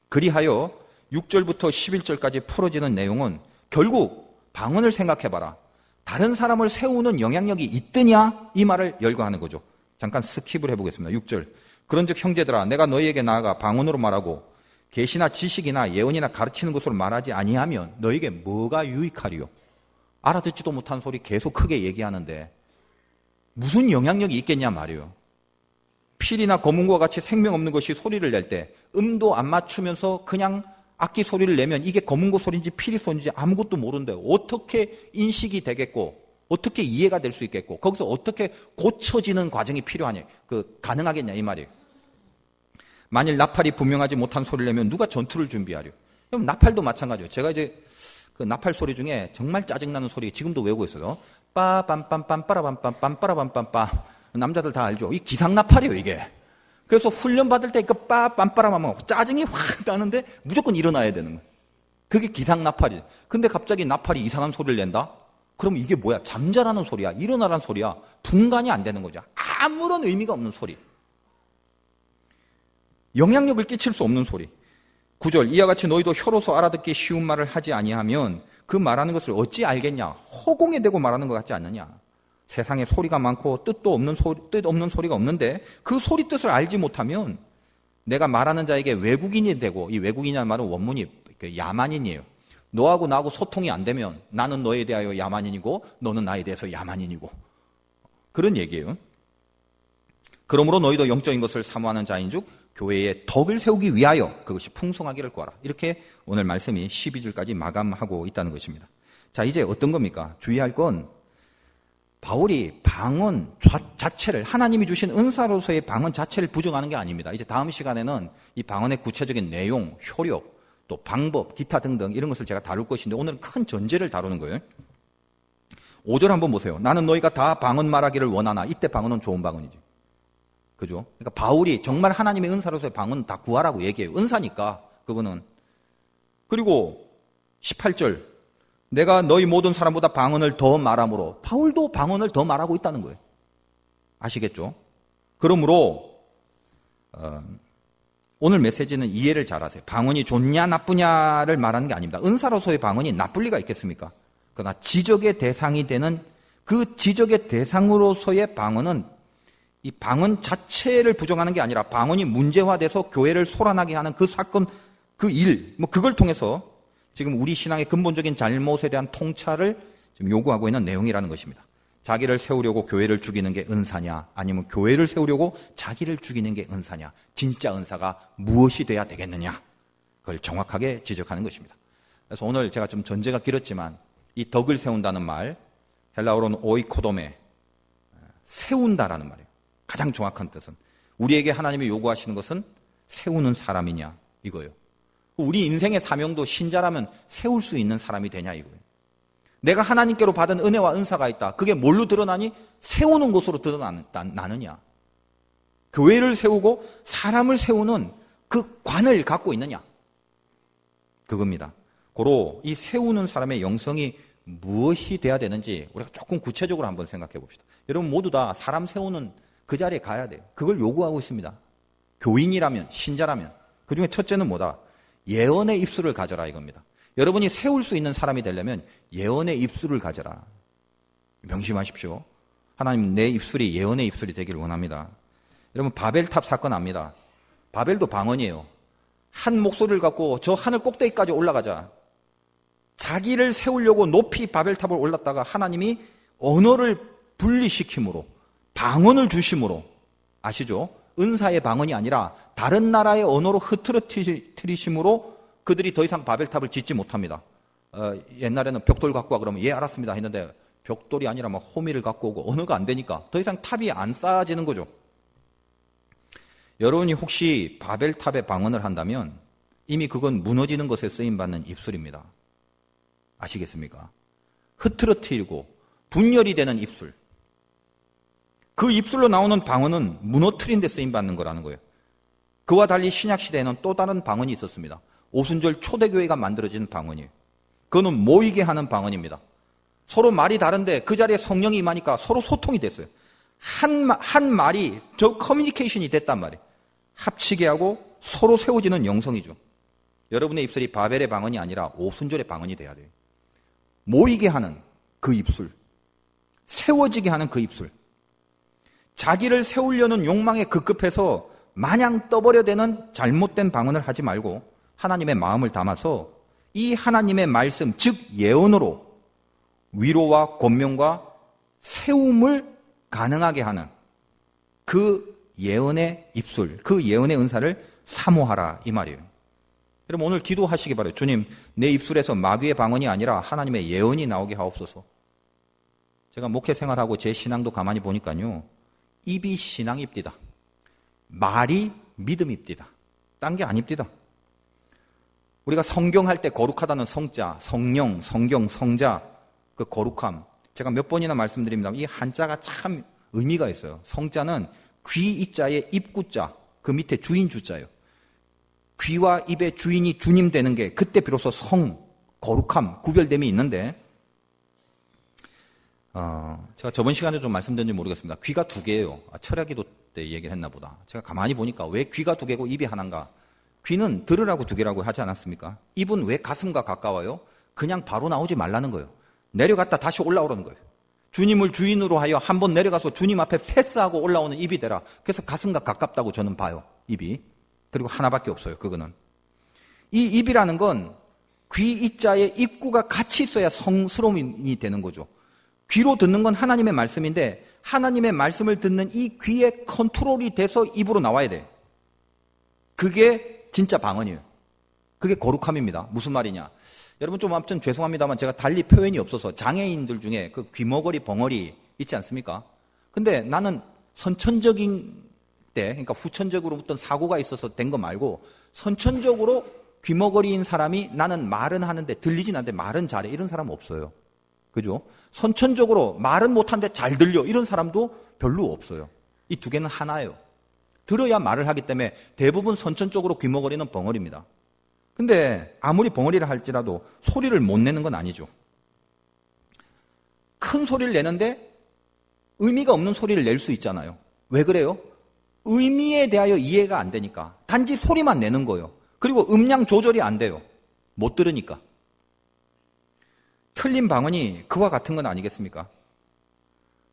그리하여 6절부터 11절까지 풀어지는 내용은 결국 방언을 생각해봐라, 다른 사람을 세우는 영향력이 있더냐, 이 말을 열거하는 거죠. 잠깐 스킵을 해보겠습니다. 6절. 그런즉 형제들아, 내가 너희에게 나아가 방언으로 말하고 계시나 지식이나 예언이나 가르치는 것으로 말하지 아니하면 너희에게 뭐가 유익하리요? 알아듣지도 못한 소리 계속 크게 얘기하는데 무슨 영향력이 있겠냐 말이에요. 필이나 검은과 같이 생명 없는 것이 소리를 낼 때 음도 안 맞추면서 그냥 악기 소리를 내면 이게 검은고 소리인지 필이 소리인지 아무것도 모르는데 어떻게 인식이 되겠고 어떻게 이해가 될 수 있겠고 거기서 어떻게 고쳐지는 과정이 필요하냐, 가능하겠냐 이 말이에요. 만일 나팔이 분명하지 못한 소리를 내면 누가 전투를 준비하려? 그럼 나팔도 마찬가지예요. 제가 이제 그 나팔 소리 중에 정말 짜증나는 소리 지금도 외우고 있어요. 빠빰빰빰 빠라빰빰 빠라빰빰빰. 남자들 다 알죠? 이 기상나팔이에요 이게. 그래서 훈련 받을 때 그 빠빰빠라빰 짜증이 확 나는데 무조건 일어나야 되는 거예요. 그게 기상나팔이에요. 근데 갑자기 나팔이 이상한 소리를 낸다? 그럼 이게 뭐야? 잠자라는 소리야? 일어나라는 소리야? 분간이 안 되는 거죠. 아무런 의미가 없는 소리. 영향력을 끼칠 수 없는 소리. 9절. 이와 같이 너희도 혀로서 알아듣기 쉬운 말을 하지 아니하면 그 말하는 것을 어찌 알겠냐? 허공에 대고 말하는 것 같지 않느냐? 세상에 소리가 많고 뜻 없는 소리가 없는데 그 소리 뜻을 알지 못하면 내가 말하는 자에게 외국인이 되고, 이 외국인이라는 말은 원문이 야만인이에요. 너하고 나하고 소통이 안 되면 나는 너에 대하여 야만인이고 너는 나에 대해서 야만인이고, 그런 얘기예요. 그러므로 너희도 영적인 것을 사모하는 자인즉 교회의 덕을 세우기 위하여 그것이 풍성하기를 구하라. 이렇게 오늘 말씀이 12절까지 마감하고 있다는 것입니다. 자, 이제 어떤 겁니까? 주의할 건 바울이 방언 자체를, 하나님이 주신 은사로서의 방언 자체를 부정하는 게 아닙니다. 이제 다음 시간에는 이 방언의 구체적인 내용, 효력, 또 방법, 기타 등등 이런 것을 제가 다룰 것인데 오늘은 큰 전제를 다루는 거예요. 5절 한번 보세요. 나는 너희가 다 방언 말하기를 원하나. 이때 방언은 좋은 방언이지. 그죠? 그러니까 바울이 정말 하나님의 은사로서의 방언 다 구하라고 얘기해요. 은사니까 그거는. 그리고 18절. 내가 너희 모든 사람보다 방언을 더 말함으로. 바울도 방언을 더 말하고 있다는 거예요. 아시겠죠? 그러므로 오늘 메시지는 이해를 잘하세요. 방언이 좋냐 나쁘냐를 말하는 게 아닙니다. 은사로서의 방언이 나쁠 리가 있겠습니까? 그러나 지적의 대상이 되는 그 지적의 대상으로서의 방언은 이 방언 자체를 부정하는 게 아니라 방언이 문제화돼서 교회를 소란하게 하는 그 사건, 그 일, 그걸 통해서 지금 우리 신앙의 근본적인 잘못에 대한 통찰을 지금 요구하고 있는 내용이라는 것입니다. 자기를 세우려고 교회를 죽이는 게 은사냐, 아니면 교회를 세우려고 자기를 죽이는 게 은사냐, 진짜 은사가 무엇이 돼야 되겠느냐, 그걸 정확하게 지적하는 것입니다. 그래서 오늘 제가 좀 전제가 길었지만 이 덕을 세운다는 말, 헬라어로는 오이코도메, 세운다라는 말이에요. 가장 정확한 뜻은 우리에게 하나님이 요구하시는 것은 세우는 사람이냐 이거예요. 우리 인생의 사명도 신자라면 세울 수 있는 사람이 되냐 이거예요. 내가 하나님께로 받은 은혜와 은사가 있다. 그게 뭘로 드러나니? 세우는 것으로 드러나느냐. 교회를 세우고 사람을 세우는 그 관을 갖고 있느냐. 그겁니다. 고로 이 세우는 사람의 영성이 무엇이 돼야 되는지 우리가 조금 구체적으로 한번 생각해 봅시다. 여러분 모두 다 사람 세우는 그 자리에 가야 돼요. 그걸 요구하고 있습니다. 교인이라면, 신자라면. 그 중에 첫째는 뭐다? 예언의 입술을 가져라 이겁니다. 여러분이 세울 수 있는 사람이 되려면 예언의 입술을 가져라. 명심하십시오. 하나님 내 입술이 예언의 입술이 되기를 원합니다. 여러분 바벨탑 사건 압니다. 바벨도 방언이에요. 한 목소리를 갖고 저 하늘 꼭대기까지 올라가자. 자기를 세우려고 높이 바벨탑을 올랐다가 하나님이 언어를 분리시킴으로 방언을 주심으로 아시죠? 은사의 방언이 아니라 다른 나라의 언어로 흐트러뜨리심으로 그들이 더 이상 바벨탑을 짓지 못합니다. 옛날에는 벽돌 갖고 와 그러면 예 알았습니다 했는데 벽돌이 아니라 막 호미를 갖고 오고 언어가 안 되니까 더 이상 탑이 안 쌓아지는 거죠. 여러분이 혹시 바벨탑의 방언을 한다면 이미 그건 무너지는 것에 쓰임받는 입술입니다. 아시겠습니까? 흐트러뜨리고 분열이 되는 입술. 그 입술로 나오는 방언은 무너뜨린 데 쓰임받는 거라는 거예요. 그와 달리 신약시대에는 또 다른 방언이 있었습니다. 오순절 초대교회가 만들어진 방언이에요. 그거는 모이게 하는 방언입니다. 서로 말이 다른데 그 자리에 성령이 임하니까 서로 소통이 됐어요. 한 말이 저 커뮤니케이션이 됐단 말이에요. 합치게 하고 서로 세워지는 영성이죠. 여러분의 입술이 바벨의 방언이 아니라 오순절의 방언이 돼야 돼요. 모이게 하는 그 입술, 세워지게 하는 그 입술. 자기를 세우려는 욕망에 급급해서 마냥 떠버려대는 잘못된 방언을 하지 말고 하나님의 마음을 담아서 이 하나님의 말씀, 즉 예언으로 위로와 권면과 세움을 가능하게 하는 그 예언의 입술, 그 예언의 은사를 사모하라 이 말이에요. 여러분 오늘 기도하시기 바라요. 주님, 내 입술에서 마귀의 방언이 아니라 하나님의 예언이 나오게 하옵소서. 제가 목회 생활하고 제 신앙도 가만히 보니까요. 입이 신앙입디다. 말이 믿음입디다. 딴 게 아닙디다. 우리가 성경할 때 거룩하다는 성자, 성령, 성경, 성자, 그 거룩함. 제가 몇 번이나 말씀드립니다. 이 한자가 참 의미가 있어요. 성자는 귀 이자에 입구자, 그 밑에 주인 주자예요. 귀와 입의 주인이 주님 되는 게 그때 비로소 성, 거룩함, 구별됨이 있는데 제가 저번 시간에 좀 말씀드렸는지 모르겠습니다. 귀가 두 개예요. 철야기도 때 얘기를 했나 보다. 제가 가만히 보니까 왜 귀가 두 개고 입이 하나인가? 귀는 들으라고 두 개라고 하지 않았습니까? 입은 왜 가슴과 가까워요? 그냥 바로 나오지 말라는 거예요. 내려갔다 다시 올라오라는 거예요. 주님을 주인으로 하여 한번 내려가서 주님 앞에 패스하고 올라오는 입이 되라. 그래서 가슴과 가깝다고 저는 봐요. 입이. 그리고 하나밖에 없어요. 그거는. 이 입이라는 건 귀 이자에 입구가 같이 있어야 성스러움이 되는 거죠. 귀로 듣는 건 하나님의 말씀인데 하나님의 말씀을 듣는 이 귀에 컨트롤이 돼서 입으로 나와야 돼. 그게 진짜 방언이에요. 그게 거룩함입니다. 무슨 말이냐? 여러분 좀 아무튼 죄송합니다만 제가 달리 표현이 없어서 장애인들 중에 그 귀머거리 벙어리 있지 않습니까? 근데 나는 선천적인 때, 그러니까 후천적으로 어떤 사고가 있어서 된 거 말고 선천적으로 귀머거리인 사람이 나는 말은 하는데 들리진 않는데 말은 잘해. 이런 사람 없어요. 그죠? 선천적으로 말은 못하는데 잘 들려. 이런 사람도 별로 없어요. 이 두 개는 하나예요. 들어야 말을 하기 때문에 대부분 선천적으로 귀머거리는 벙어리입니다. 근데 아무리 벙어리를 할지라도 소리를 못 내는 건 아니죠. 큰 소리를 내는데 의미가 없는 소리를 낼 수 있잖아요. 왜 그래요? 의미에 대하여 이해가 안 되니까. 단지 소리만 내는 거예요. 그리고 음량 조절이 안 돼요. 못 들으니까. 틀린 방언이 그와 같은 건 아니겠습니까?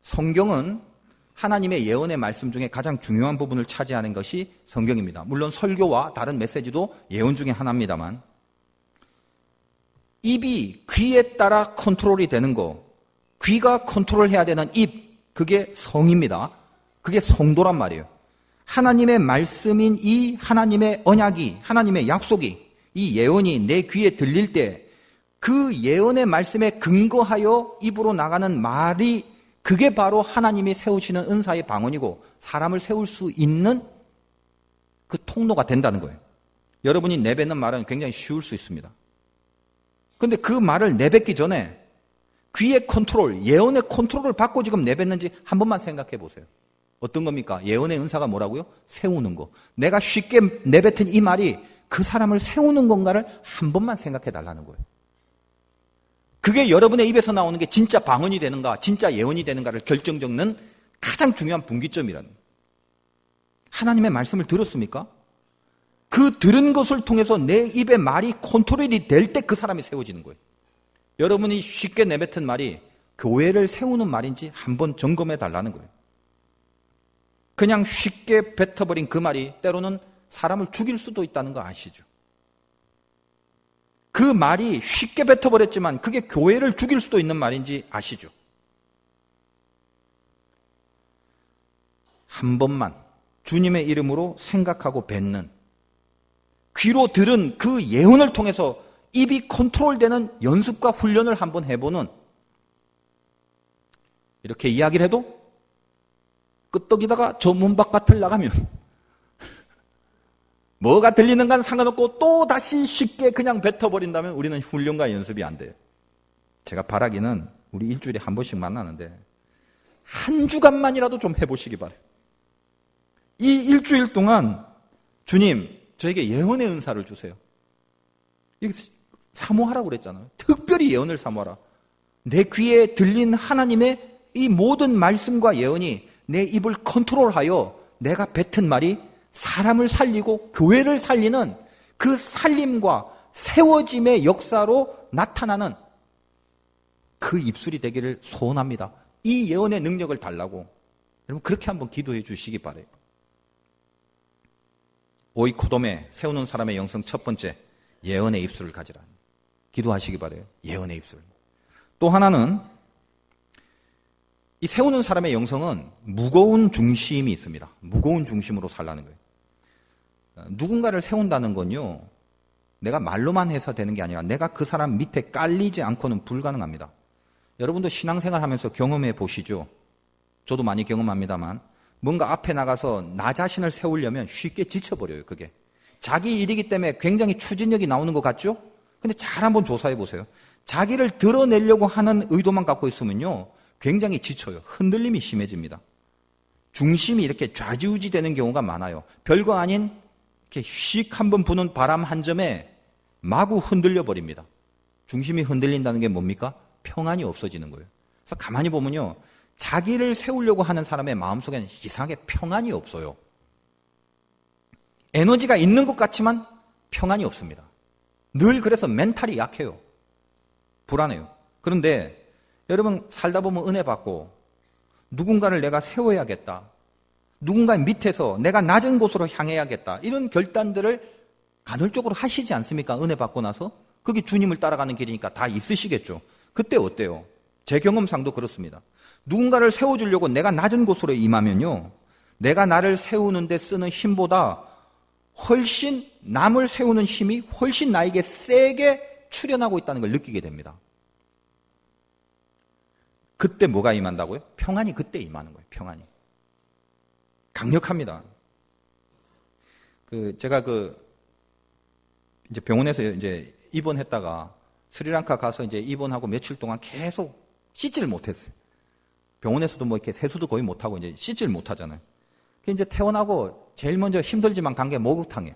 성경은 하나님의 예언의 말씀 중에 가장 중요한 부분을 차지하는 것이 성경입니다. 물론 설교와 다른 메시지도 예언 중에 하나입니다만 입이 귀에 따라 컨트롤이 되는 거, 귀가 컨트롤해야 되는 입, 그게 성입니다. 그게 성도란 말이에요. 하나님의 말씀인 이 하나님의 언약이, 하나님의 약속이, 이 예언이 내 귀에 들릴 때 그 예언의 말씀에 근거하여 입으로 나가는 말이 그게 바로 하나님이 세우시는 은사의 방언이고 사람을 세울 수 있는 그 통로가 된다는 거예요. 여러분이 내뱉는 말은 굉장히 쉬울 수 있습니다. 근데 그 말을 내뱉기 전에 귀의 컨트롤, 예언의 컨트롤을 받고 지금 내뱉는지 한 번만 생각해 보세요. 어떤 겁니까? 예언의 은사가 뭐라고요? 세우는 거. 내가 쉽게 내뱉은 이 말이 그 사람을 세우는 건가를 한 번만 생각해 달라는 거예요. 그게 여러분의 입에서 나오는 게 진짜 방언이 되는가, 진짜 예언이 되는가를 결정짓는 가장 중요한 분기점이라는 거예요. 하나님의 말씀을 들었습니까? 그 들은 것을 통해서 내 입의 말이 컨트롤이 될 때 그 사람이 세워지는 거예요. 여러분이 쉽게 내뱉은 말이 교회를 세우는 말인지 한번 점검해 달라는 거예요. 그냥 쉽게 뱉어버린 그 말이 때로는 사람을 죽일 수도 있다는 거 아시죠? 그 말이 쉽게 뱉어버렸지만 그게 교회를 죽일 수도 있는 말인지 아시죠? 한 번만 주님의 이름으로 생각하고 뱉는, 귀로 들은 그 예언을 통해서 입이 컨트롤되는 연습과 훈련을 한번 해보는, 이렇게 이야기를 해도 끄떡이다가 저 문 바깥을 나가면 뭐가 들리는가는 상관없고 또 다시 쉽게 그냥 뱉어버린다면 우리는 훈련과 연습이 안 돼요. 제가 바라기는 우리 일주일에 한 번씩 만나는데 한 주간만이라도 좀 해보시기 바라요. 이 일주일 동안 주님 저에게 예언의 은사를 주세요. 이게 사모하라고 그랬잖아요. 특별히 예언을 사모하라. 내 귀에 들린 하나님의 이 모든 말씀과 예언이 내 입을 컨트롤하여 내가 뱉은 말이 사람을 살리고 교회를 살리는 그 살림과 세워짐의 역사로 나타나는 그 입술이 되기를 소원합니다. 이 예언의 능력을 달라고 여러분 그렇게 한번 기도해 주시기 바라요. 오이코돔에 세우는 사람의 영성 첫 번째, 예언의 입술을 가지라. 기도하시기 바라요. 예언의 입술. 또 하나는 이 세우는 사람의 영성은 무거운 중심이 있습니다. 무거운 중심으로 살라는 거예요. 누군가를 세운다는 건요, 내가 말로만 해서 되는 게 아니라 내가 그 사람 밑에 깔리지 않고는 불가능합니다. 여러분도 신앙생활 하면서 경험해 보시죠. 저도 많이 경험합니다만 뭔가 앞에 나가서 나 자신을 세우려면 쉽게 지쳐버려요. 그게 자기 일이기 때문에 굉장히 추진력이 나오는 것 같죠? 근데 잘 한번 조사해 보세요. 자기를 드러내려고 하는 의도만 갖고 있으면요 굉장히 지쳐요. 흔들림이 심해집니다. 중심이 이렇게 좌지우지 되는 경우가 많아요. 별거 아닌 이렇게 휙 한번 부는 바람 한 점에 마구 흔들려 버립니다. 중심이 흔들린다는 게 뭡니까? 평안이 없어지는 거예요. 그래서 가만히 보면요 자기를 세우려고 하는 사람의 마음속에는 이상하게 평안이 없어요. 에너지가 있는 것 같지만 평안이 없습니다. 늘 그래서 멘탈이 약해요. 불안해요. 그런데 여러분 살다 보면 은혜 받고 누군가를 내가 세워야겠다. 누군가의 밑에서 내가 낮은 곳으로 향해야겠다. 이런 결단들을 간헐적으로 하시지 않습니까? 은혜 받고 나서. 그게 주님을 따라가는 길이니까 다 있으시겠죠. 그때 어때요? 제 경험상도 그렇습니다. 누군가를 세워주려고 내가 낮은 곳으로 임하면요. 내가 나를 세우는데 쓰는 힘보다 훨씬 남을 세우는 힘이 훨씬 나에게 세게 출현하고 있다는 걸 느끼게 됩니다. 그때 뭐가 임한다고요? 평안이 그때 임하는 거예요. 평안이. 강력합니다. 제가 이제 병원에서 이제 입원했다가 스리랑카 가서 이제 입원하고 며칠 동안 계속 씻지를 못했어요. 병원에서도 뭐 이렇게 세수도 거의 못하고 이제 씻지를 못하잖아요. 이제 퇴원하고 제일 먼저 힘들지만 간 게 목욕탕이에요.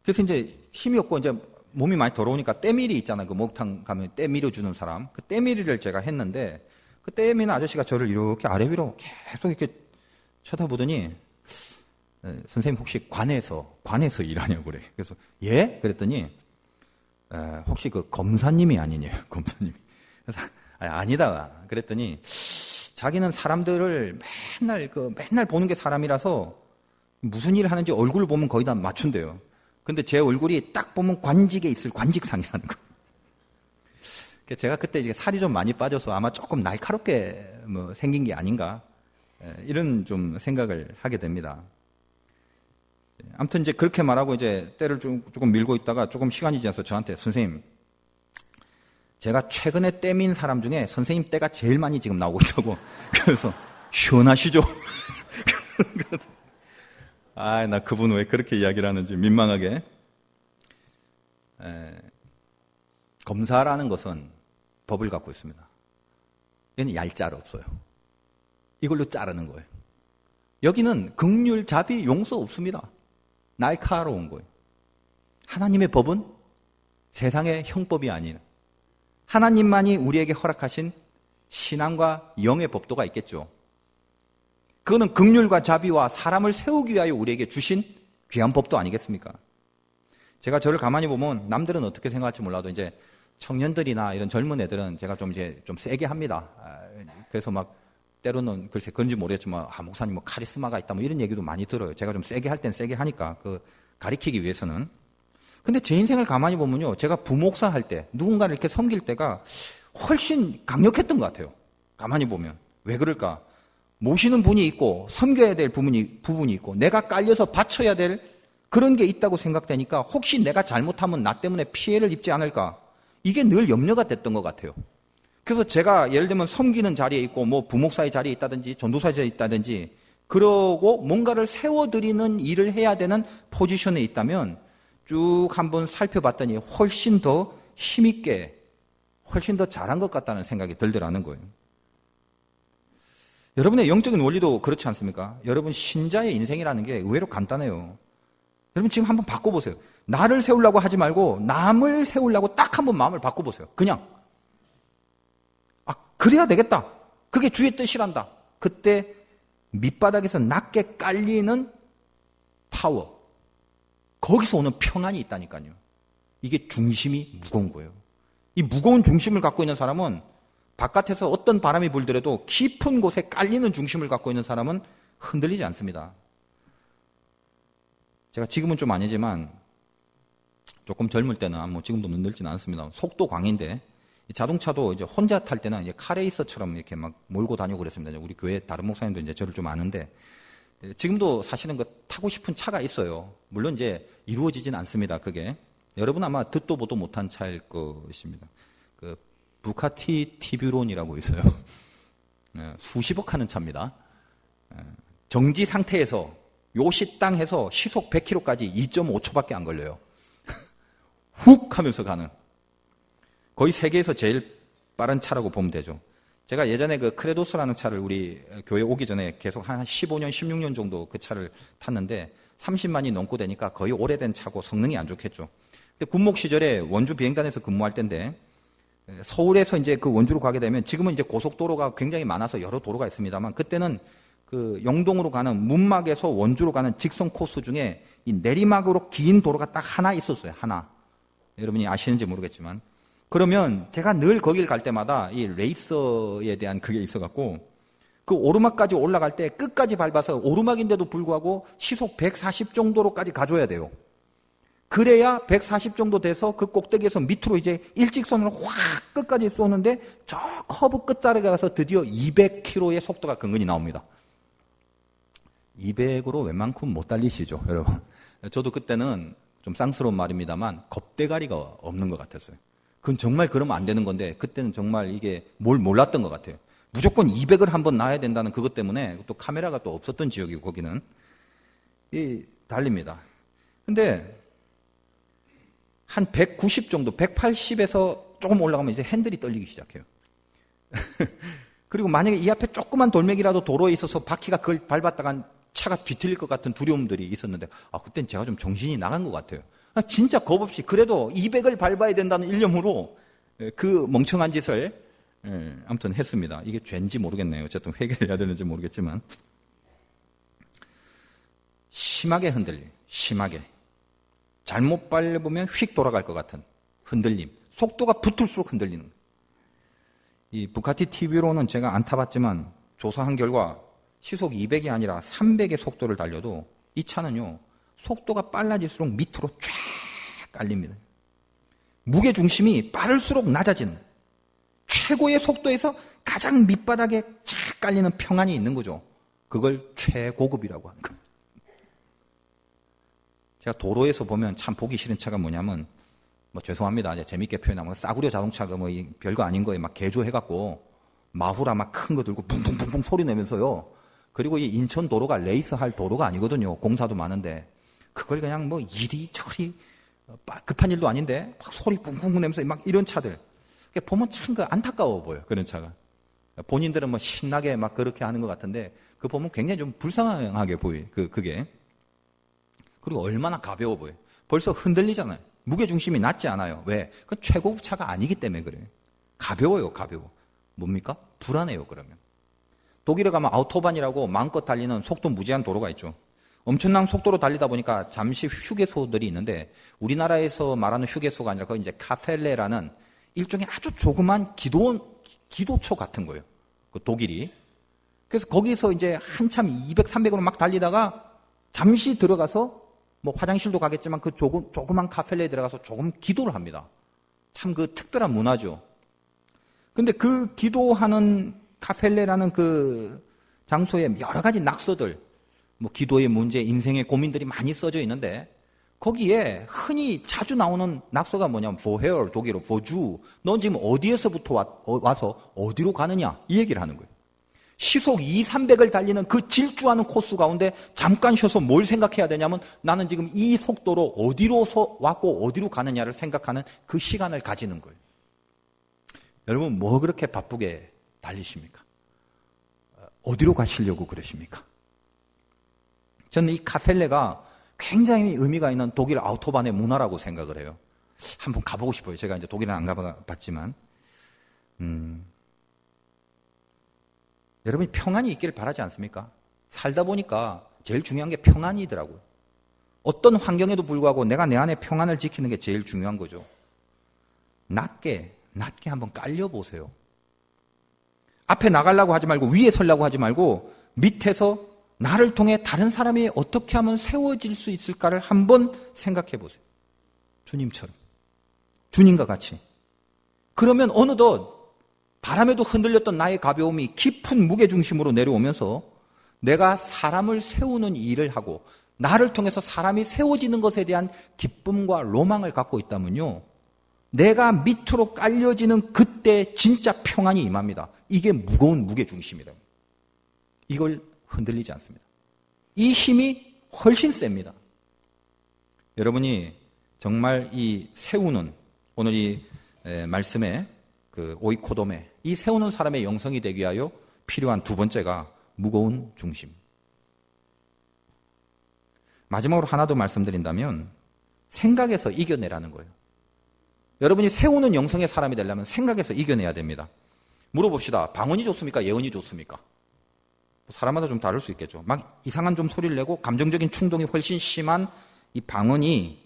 그래서 이제 힘이 없고 이제 몸이 많이 더러우니까 때밀이 있잖아요. 그 목욕탕 가면 때 밀어주는 사람. 그 때밀이를 제가 했는데 그 때미는 아저씨가 저를 이렇게 아래 위로 계속 이렇게 쳐다보더니 선생님 혹시 관에서 일하냐고 그래. 그래서 예? 그랬더니 혹시 그 검사님이 아니냐 검사님이. 그래서 아니다. 그랬더니 자기는 사람들을 맨날 보는 게 사람이라서 무슨 일을 하는지 얼굴을 보면 거의 다 맞춘대요. 근데 제 얼굴이 딱 보면 관직에 있을 관직상이라는 거. 제가 그때 이제 살이 좀 많이 빠져서 아마 조금 날카롭게 생긴 게 아닌가 이런 좀 생각을 하게 됩니다. 아무튼 이제 그렇게 말하고 이제 때를 조금 밀고 있다가 조금 시간이 지나서 저한테 선생님, 제가 최근에 때민 사람 중에 선생님 때가 제일 많이 지금 나오고 있다고. 그래서 시원하시죠? 나 그분 왜 그렇게 이야기를 하는지 민망하게. 검사라는 것은 법을 갖고 있습니다. 얘는 얄짤 없어요. 이걸로 자르는 거예요. 여기는 긍휼, 자비, 용서 없습니다. 날카로운 거예요. 하나님의 법은 세상의 형법이 아닌 하나님만이 우리에게 허락하신 신앙과 영의 법도가 있겠죠. 그거는 긍휼과 자비와 사람을 세우기 위하여 우리에게 주신 귀한 법도 아니겠습니까? 제가 저를 가만히 보면 남들은 어떻게 생각할지 몰라도 이제 청년들이나 이런 젊은 애들은 제가 좀 세게 합니다. 그래서 막 때로는 글쎄 그런지 모르겠지만 목사님 뭐 카리스마가 있다 뭐 이런 얘기도 많이 들어요. 제가 좀 세게 할 땐 세게 하니까 가리키기 위해서는. 근데 제 인생을 가만히 보면요, 제가 부목사 할 때 누군가를 이렇게 섬길 때가 훨씬 강력했던 것 같아요. 가만히 보면 왜 그럴까? 모시는 분이 있고 섬겨야 될 부분이 있고 내가 깔려서 바쳐야 될 그런 게 있다고 생각되니까 혹시 내가 잘못하면 나 때문에 피해를 입지 않을까? 이게 늘 염려가 됐던 것 같아요. 그래서 제가 예를 들면 섬기는 자리에 있고 뭐 부목사의 자리에 있다든지 전도사의 자리에 있다든지 그러고 뭔가를 세워드리는 일을 해야 되는 포지션에 있다면 쭉 한번 살펴봤더니 훨씬 더 힘있게 훨씬 더 잘한 것 같다는 생각이 들더라는 거예요. 여러분의 영적인 원리도 그렇지 않습니까? 여러분 신자의 인생이라는 게 의외로 간단해요. 여러분 지금 한번 바꿔보세요. 나를 세우려고 하지 말고 남을 세우려고 딱 한번 마음을 바꿔보세요. 그냥 그래야 되겠다. 그게 주의 뜻이란다. 그때 밑바닥에서 낮게 깔리는 파워, 거기서 오는 평안이 있다니까요. 이게 중심이 무거운 거예요. 이 무거운 중심을 갖고 있는 사람은 바깥에서 어떤 바람이 불더라도 깊은 곳에 깔리는 중심을 갖고 있는 사람은 흔들리지 않습니다. 제가 지금은 좀 아니지만 조금 젊을 때는 뭐 지금도 늙지는 않습니다. 속도 광인데 자동차도 이제 혼자 탈 때는 이제 카레이서처럼 이렇게 막 몰고 다니고 그랬습니다. 우리 교회 다른 목사님도 이제 저를 좀 아는데 지금도 사실은 타고 싶은 차가 있어요. 물론 이제 이루어지진 않습니다. 그게 여러분 아마 듣도 보도 못한 차일 것입니다. 부카티 티뷰론이라고 있어요. 수십억 하는 차입니다. 정지 상태에서 요시땅 해서 시속 100km까지 2.5초밖에 안 걸려요. 훅 하면서 가는. 거의 세계에서 제일 빠른 차라고 보면 되죠. 제가 예전에 크레도스라는 차를 우리 교회 오기 전에 계속 한 15년, 16년 정도 그 차를 탔는데 30만이 넘고 되니까 거의 오래된 차고 성능이 안 좋겠죠. 근데 군목 시절에 원주 비행단에서 근무할 때인데 서울에서 이제 그 원주로 가게 되면 지금은 이제 고속도로가 굉장히 많아서 여러 도로가 있습니다만 그때는 영동으로 가는 문막에서 원주로 가는 직선 코스 중에 이 내리막으로 긴 도로가 딱 하나 있었어요. 하나. 여러분이 아시는지 모르겠지만. 그러면 제가 늘 거길 갈 때마다 이 레이서에 대한 그게 있어갖고 그 오르막까지 올라갈 때 끝까지 밟아서 오르막인데도 불구하고 시속 140 정도로까지 가줘야 돼요. 그래야 140 정도 돼서 그 꼭대기에서 밑으로 이제 일직선으로 확 끝까지 쏘는데 저 커브 끝자락에 가서 드디어 200km의 속도가 근근히 나옵니다. 200으로 웬만큼 못 달리시죠, 여러분. 저도 그때는 좀 쌍스러운 말입니다만 겁대가리가 없는 것 같았어요. 그건 정말 그러면 안 되는 건데 그때는 정말 이게 뭘 몰랐던 것 같아요. 무조건 200을 한번 놔야 된다는 그것 때문에 또 카메라가 또 없었던 지역이고 거기는 달립니다. 근데 한 190 정도, 180에서 조금 올라가면 이제 핸들이 떨리기 시작해요. 그리고 만약에 이 앞에 조그만 돌멩이라도 도로에 있어서 바퀴가 그걸 밟았다간 차가 뒤틀릴 것 같은 두려움들이 있었는데 그땐 제가 좀 정신이 나간 것 같아요. 진짜 겁 없이 그래도 200을 밟아야 된다는 일념으로 그 멍청한 짓을 아무튼 했습니다. 이게 죄인지 모르겠네요. 어쨌든 회개를 해야 되는지 모르겠지만 심하게 흔들려. 심하게. 잘못 밟으면 휙 돌아갈 것 같은 흔들림. 속도가 붙을수록 흔들리는 거예요. 이 부카티 TV로는 제가 안 타봤지만 조사한 결과 시속 200이 아니라 300의 속도를 달려도 이 차는요. 속도가 빨라질수록 밑으로 쫙 깔립니다. 무게중심이 빠를수록 낮아지는 거예요. 최고의 속도에서 가장 밑바닥에 쫙 깔리는 평안이 있는 거죠. 그걸 최고급이라고 하는 거예요. 제가 도로에서 보면 참 보기 싫은 차가 뭐냐면 죄송합니다. 이제 재밌게 표현하면 싸구려 자동차가 별거 아닌 거에 막 개조해갖고 마후라 막 큰 거 들고 붕붕붕붕 소리 내면서요. 그리고 이 인천 도로가 레이스할 도로가 아니거든요. 공사도 많은데 그걸 그냥 뭐 이리저리 급한 일도 아닌데 막 소리 뿡뿡 내면서 막 이런 차들 보면 참 그 안타까워 보여. 그런 차가 본인들은 뭐 신나게 막 그렇게 하는 것 같은데 그 보면 굉장히 좀 불쌍하게 보여. 그게 그리고 얼마나 가벼워 보여. 벌써 흔들리잖아요. 무게중심이 낮지 않아요. 왜? 그건 최고급 차가 아니기 때문에 그래요. 가벼워요, 가벼워. 뭡니까? 불안해요, 그러면. 독일에 가면 아우토반이라고 마음껏 달리는 속도 무제한 도로가 있죠. 엄청난 속도로 달리다 보니까 잠시 휴게소들이 있는데 우리나라에서 말하는 휴게소가 아니라 그건 이제 카펠레라는 일종의 아주 조그만 기도초 같은 거예요. 그 독일이. 그래서 거기서 이제 한참 200, 300으로 막 달리다가 잠시 들어가서 뭐 화장실도 가겠지만 그 조그만 카펠레에 들어가서 조금 기도를 합니다. 참 그 특별한 문화죠. 근데 그 기도하는 카펠레라는 그 장소에 여러 가지 낙서들, 뭐 기도의 문제, 인생의 고민들이 많이 써져 있는데 거기에 흔히 자주 나오는 낙서가 뭐냐면 woher, 독일어 wozu, 넌 지금 어디에서부터 와서 어디로 가느냐 이 얘기를 하는 거예요. 시속 2, 300을 달리는 그 질주하는 코스 가운데 잠깐 쉬어서 뭘 생각해야 되냐면 나는 지금 이 속도로 어디로 왔고 어디로 가느냐를 생각하는 그 시간을 가지는 거예요. 여러분 뭐 그렇게 바쁘게 달리십니까? 어디로 가시려고 그러십니까? 저는 이 카펠레가 굉장히 의미가 있는 독일 아우토반의 문화라고 생각을 해요. 한번 가보고 싶어요. 제가 이제 독일은 안 가봤지만. 여러분이 평안이 있기를 바라지 않습니까? 살다 보니까 제일 중요한 게 평안이더라고요. 어떤 환경에도 불구하고 내가 내 안에 평안을 지키는 게 제일 중요한 거죠. 낮게 한번 깔려보세요. 앞에 나가려고 하지 말고 위에 서려고 하지 말고 밑에서 나를 통해 다른 사람이 어떻게 하면 세워질 수 있을까를 한번 생각해 보세요. 주님처럼. 주님과 같이. 그러면 어느덧 바람에도 흔들렸던 나의 가벼움이 깊은 무게중심으로 내려오면서 내가 사람을 세우는 일을 하고 나를 통해서 사람이 세워지는 것에 대한 기쁨과 로망을 갖고 있다면요. 내가 밑으로 깔려지는 그때 진짜 평안이 임합니다. 이게 무거운 무게중심이다. 이걸 흔들리지 않습니다. 이 힘이 훨씬 셉니다. 여러분이 정말 이 세우는 오늘 이 말씀에 그 오이코돔에 이 세우는 사람의 영성이 되기 위하여 필요한 두 번째가 무거운 중심. 마지막으로 하나 더 말씀드린다면 생각에서 이겨내라는 거예요. 여러분이 세우는 영성의 사람이 되려면 생각에서 이겨내야 됩니다. 물어봅시다. 방언이 좋습니까? 예언이 좋습니까? 사람마다 좀 다를 수 있겠죠. 막 이상한 좀 소리를 내고 감정적인 충동이 훨씬 심한 이 방언이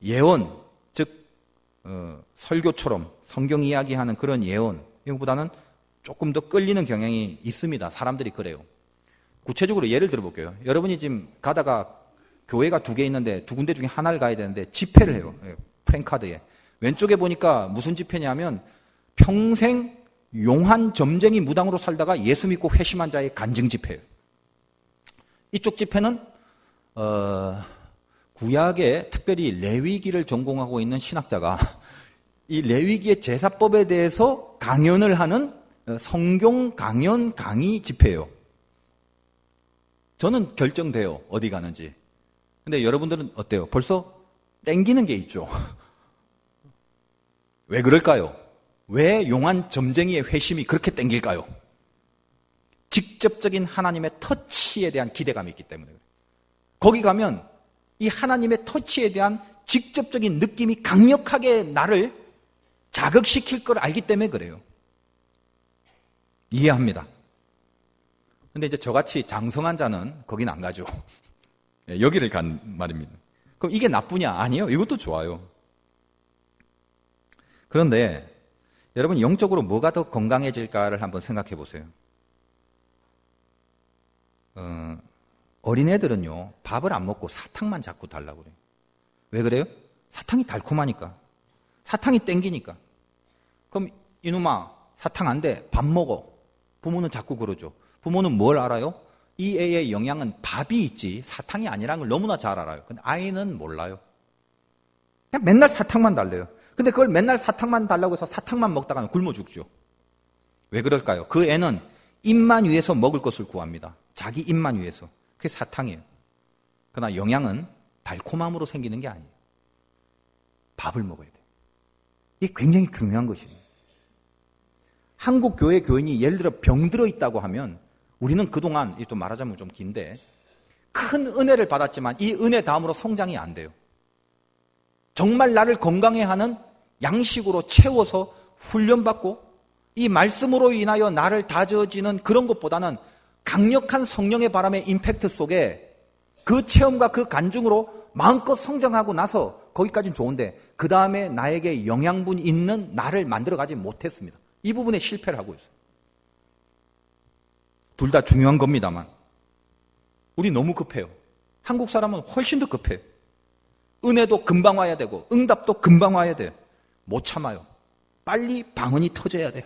예언, 즉 설교처럼 성경 이야기하는 그런 예언 이거보다는 조금 더 끌리는 경향이 있습니다. 사람들이 그래요. 구체적으로 예를 들어볼게요. 여러분이 지금 가다가 교회가 두 개 있는데 두 군데 중에 하나를 가야 되는데 집회를 해요. 프랭카드에. 왼쪽에 보니까 무슨 집회냐면 평생 용한 점쟁이 무당으로 살다가 예수 믿고 회심한 자의 간증 집회예요. 이쪽 집회는 구약에 특별히 레위기를 전공하고 있는 신학자가 이 레위기의 제사법에 대해서 강연을 하는 성경 강연 강의 집회예요. 저는 결정돼요. 어디 가는지. 근데 여러분들은 어때요? 벌써 땡기는 게 있죠. 왜 그럴까요? 왜 용한 점쟁이의 회심이 그렇게 땡길까요? 직접적인 하나님의 터치에 대한 기대감이 있기 때문에 그래요. 거기 가면 이 하나님의 터치에 대한 직접적인 느낌이 강력하게 나를 자극시킬 걸 알기 때문에 그래요. 이해합니다. 근데 이제 저같이 장성한 자는 거긴 안 가죠. 여기를 간 말입니다. 그럼 이게 나쁘냐? 아니에요. 이것도 좋아요. 그런데 여러분 영적으로 뭐가 더 건강해질까를 한번 생각해 보세요. 어린애들은요 밥을 안 먹고 사탕만 자꾸 달라고 그래요. 왜 그래요? 사탕이 달콤하니까. 사탕이 땡기니까. 그럼 이놈아 사탕 안 돼. 밥 먹어. 부모는 자꾸 그러죠. 부모는 뭘 알아요? 이 애의 영양은 밥이 있지 사탕이 아니라는 걸 너무나 잘 알아요. 근데 아이는 몰라요. 그냥 맨날 사탕만 달래요. 근데 그걸 맨날 사탕만 달라고 해서 사탕만 먹다가는 굶어 죽죠. 왜 그럴까요? 그 애는 입만 위해서 먹을 것을 구합니다. 자기 입만 위해서. 그게 사탕이에요. 그러나 영양은 달콤함으로 생기는 게 아니에요. 밥을 먹어야 돼요. 이게 굉장히 중요한 것이에요. 한국 교회 교인이 예를 들어 병들어 있다고 하면 우리는 그동안, 또 말하자면 좀 긴데, 큰 은혜를 받았지만 이 은혜 다음으로 성장이 안 돼요. 정말 나를 건강해 하는 양식으로 채워서 훈련받고 이 말씀으로 인하여 나를 다져지는 그런 것보다는 강력한 성령의 바람의 임팩트 속에 그 체험과 그 간증으로 마음껏 성장하고 나서 거기까지는 좋은데 그 다음에 나에게 영양분 있는 나를 만들어가지 못했습니다. 이 부분에 실패를 하고 있어요. 둘 다 중요한 겁니다만 우리 너무 급해요. 한국 사람은 훨씬 더 급해요. 은혜도 금방 와야 되고 응답도 금방 와야 돼요. 못 참아요. 빨리 방언이 터져야 돼요.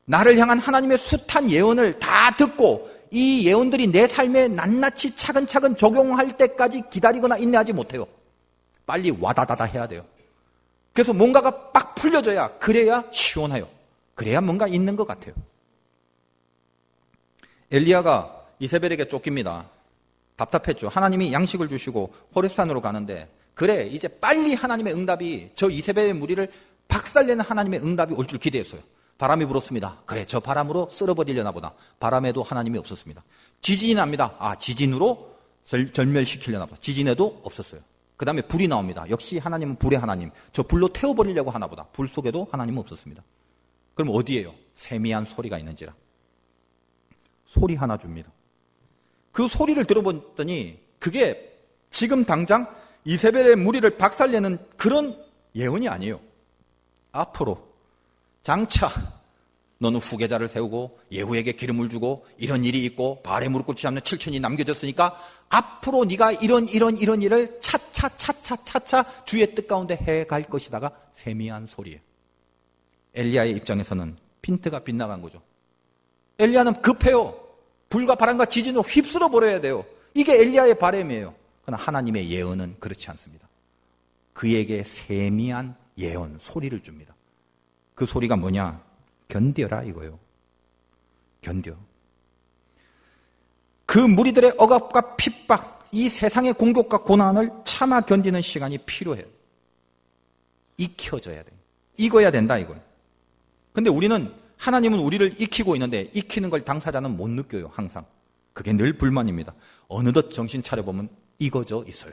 나를 향한 하나님의 숱한 예언을 다 듣고 이 예언들이 내 삶에 낱낱이 차근차근 적용할 때까지 기다리거나 인내하지 못해요. 빨리 와다다다 해야 돼요. 그래서 뭔가가 빡 풀려져야, 그래야 시원해요. 그래야 뭔가 있는 것 같아요. 엘리야가 이세벨에게 쫓깁니다. 답답했죠. 하나님이 양식을 주시고 호렙산으로 가는데, 그래 이제 빨리 하나님의 응답이, 저 이세벨의 무리를 박살내는 하나님의 응답이 올 줄 기대했어요. 바람이 불었습니다. 그래 저 바람으로 쓸어버리려나 보다. 바람에도 하나님이 없었습니다. 지진이 납니다. 지진으로 절멸시키려나 보다. 지진에도 없었어요. 그 다음에 불이 나옵니다. 역시 하나님은 불의 하나님. 저 불로 태워버리려고 하나 보다. 불 속에도 하나님은 없었습니다. 그럼 어디에요? 세미한 소리가 있는지라. 소리 하나 줍니다. 그 소리를 들어봤더니 그게 지금 당장 이세벨의 무리를 박살내는 그런 예언이 아니에요. 앞으로 장차 너는 후계자를 세우고 예후에게 기름을 주고 이런 일이 있고 바알의 무릎 꿇지 않는 7천이 남겨졌으니까 앞으로 네가 이런 일을 차차 주의 뜻 가운데 해갈 것이다가 세미한 소리예요. 엘리야의 입장에서는 핀트가 빗나간 거죠. 엘리야는 급해요. 불과 바람과 지진으로 휩쓸어 버려야 돼요. 이게 엘리야의 바람이에요. 그러나 하나님의 예언은 그렇지 않습니다. 그에게 세미한 예언, 소리를 줍니다. 그 소리가 뭐냐? 견뎌라 이거예요. 견뎌. 그 무리들의 억압과 핍박, 이 세상의 공격과 고난을 참아 견디는 시간이 필요해요. 익혀져야 돼요. 익어야 된다 이거예요. 근데 하나님은 우리를 익히고 있는데 익히는 걸 당사자는 못 느껴요. 항상. 그게 늘 불만입니다. 어느덧 정신 차려보면 익어져 있어요.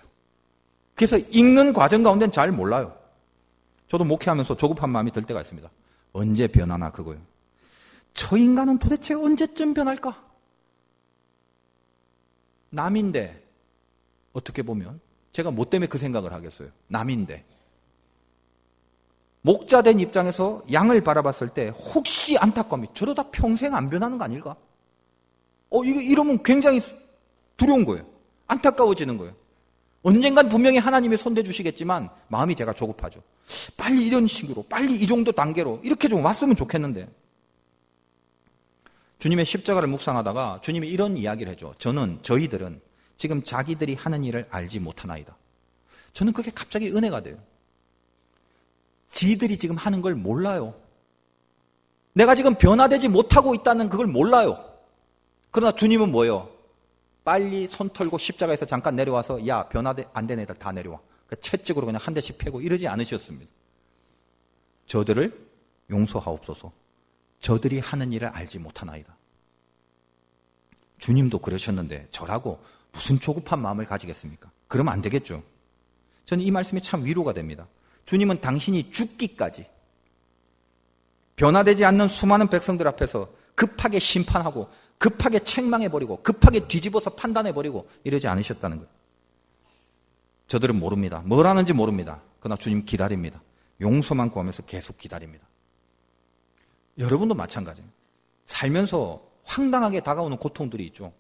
그래서 읽는 과정 가운데는 잘 몰라요. 저도 목회하면서 조급한 마음이 들 때가 있습니다. 언제 변하나 그거요. 저 인간은 도대체 언제쯤 변할까? 남인데 어떻게 보면 제가 뭐 때문에 그 생각을 하겠어요. 남인데 목자된 입장에서 양을 바라봤을 때 혹시 안타까움이 저러다 평생 안 변하는 거 아닐까? 이러면 굉장히 두려운 거예요. 안타까워지는 거예요. 언젠간 분명히 하나님이 손대 주시겠지만 마음이 제가 조급하죠. 빨리 이런 식으로, 빨리 이 정도 단계로 이렇게 좀 왔으면 좋겠는데. 주님의 십자가를 묵상하다가 주님이 이런 이야기를 해줘. 저희들은 지금 자기들이 하는 일을 알지 못하나이다. 저는 그게 갑자기 은혜가 돼요. 지들이 지금 하는 걸 몰라요. 내가 지금 변화되지 못하고 있다는 그걸 몰라요. 그러나 주님은 뭐예요? 빨리 손 털고 십자가에서 잠깐 내려와서 야 변화 안 된 애들 다 내려와. 채찍으로 그냥 한 대씩 패고 이러지 않으셨습니다. 저들을 용서하옵소서. 저들이 하는 일을 알지 못하나이다. 주님도 그러셨는데 저라고 무슨 조급한 마음을 가지겠습니까? 그러면 안 되겠죠. 저는 이 말씀이 참 위로가 됩니다. 주님은 당신이 죽기까지 변화되지 않는 수많은 백성들 앞에서 급하게 심판하고 급하게 책망해버리고 급하게 뒤집어서 판단해버리고 이러지 않으셨다는 거예요. 저들은 모릅니다. 뭘 하는지 모릅니다. 그러나 주님 기다립니다. 용서만 구하면서 계속 기다립니다. 여러분도 마찬가지예요. 살면서 황당하게 다가오는 고통들이 있죠.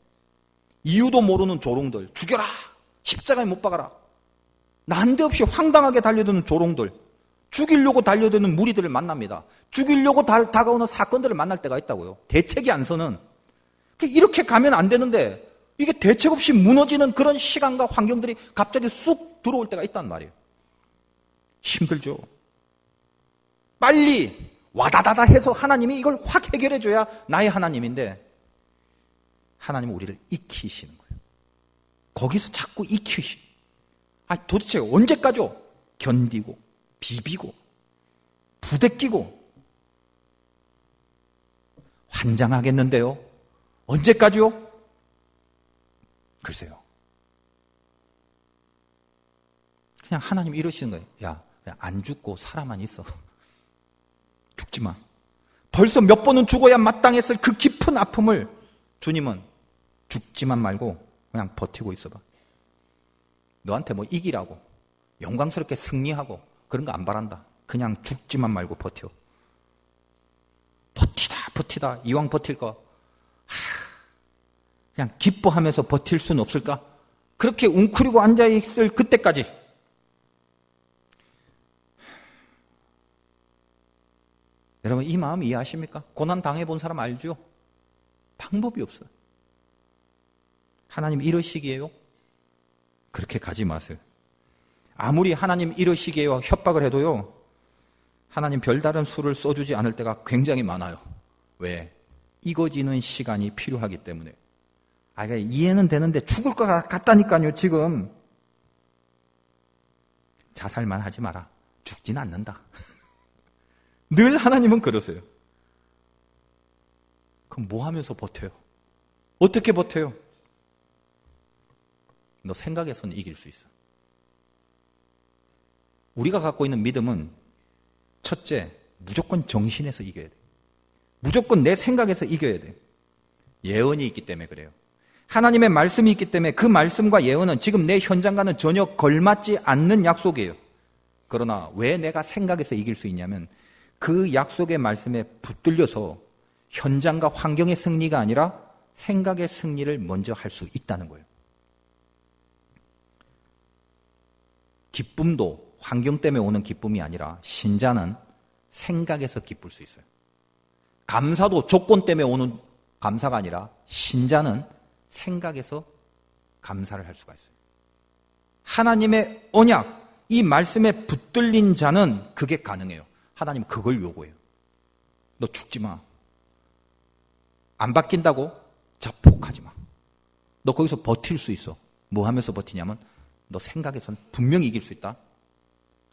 이유도 모르는 조롱들, 죽여라! 십자가에 못 박아라! 난데없이 황당하게 달려드는 조롱들, 죽이려고 달려드는 무리들을 만납니다. 죽이려고 다가오는 사건들을 만날 때가 있다고요. 대책이 안 서는. 이렇게 가면 안 되는데 이게 대책 없이 무너지는 그런 시간과 환경들이 갑자기 쑥 들어올 때가 있단 말이에요. 힘들죠. 빨리 와다다다 해서 하나님이 이걸 확 해결해줘야 나의 하나님인데 하나님은 우리를 익히시는 거예요. 거기서 자꾸 익히시. 도대체 언제까지요? 견디고 비비고 부대끼고 환장하겠는데요. 언제까지요? 글쎄요. 그냥 하나님 이러시는 거예요. 야, 그냥 안 죽고 살아만 있어. 죽지 마. 벌써 몇 번은 죽어야 마땅했을 그 깊은 아픔을 주님은 죽지만 말고 그냥 버티고 있어봐. 너한테 뭐 이기라고 영광스럽게 승리하고 그런 거 안 바란다. 그냥 죽지만 말고 버텨. 버티다 이왕 버틸 거 그냥 기뻐하면서 버틸 수는 없을까? 그렇게 웅크리고 앉아있을 그때까지 여러분 이 마음 이해하십니까? 고난 당해본 사람 알죠? 방법이 없어요. 하나님 이러시기에요? 그렇게 가지 마세요. 아무리 하나님 이러시기에요 협박을 해도요 하나님 별다른 수를 써주지 않을 때가 굉장히 많아요. 왜? 익어지는 시간이 필요하기 때문에. 그러니까 이해는 되는데 죽을 것 같다니까요 지금. 자살만 하지 마라. 죽진 않는다. 늘 하나님은 그러세요. 그럼 뭐 하면서 버텨요? 어떻게 버텨요? 너 생각에서는 이길 수 있어. 우리가 갖고 있는 믿음은 첫째, 무조건 정신에서 이겨야 돼. 무조건 내 생각에서 이겨야 돼. 예언이 있기 때문에 그래요. 하나님의 말씀이 있기 때문에 그 말씀과 예언은 지금 내 현장과는 전혀 걸맞지 않는 약속이에요. 그러나 왜 내가 생각에서 이길 수 있냐면 그 약속의 말씀에 붙들려서 현장과 환경의 승리가 아니라 생각의 승리를 먼저 할 수 있다는 거예요. 기쁨도 환경 때문에 오는 기쁨이 아니라 신자는 생각에서 기쁠 수 있어요. 감사도 조건 때문에 오는 감사가 아니라 신자는 생각에서 감사를 할 수가 있어요. 하나님의 언약, 이 말씀에 붙들린 자는 그게 가능해요. 하나님 그걸 요구해요. 너 죽지 마. 안 바뀐다고 자폭하지 마. 너 거기서 버틸 수 있어. 뭐 하면서 버티냐면 너 생각에선 분명히 이길 수 있다.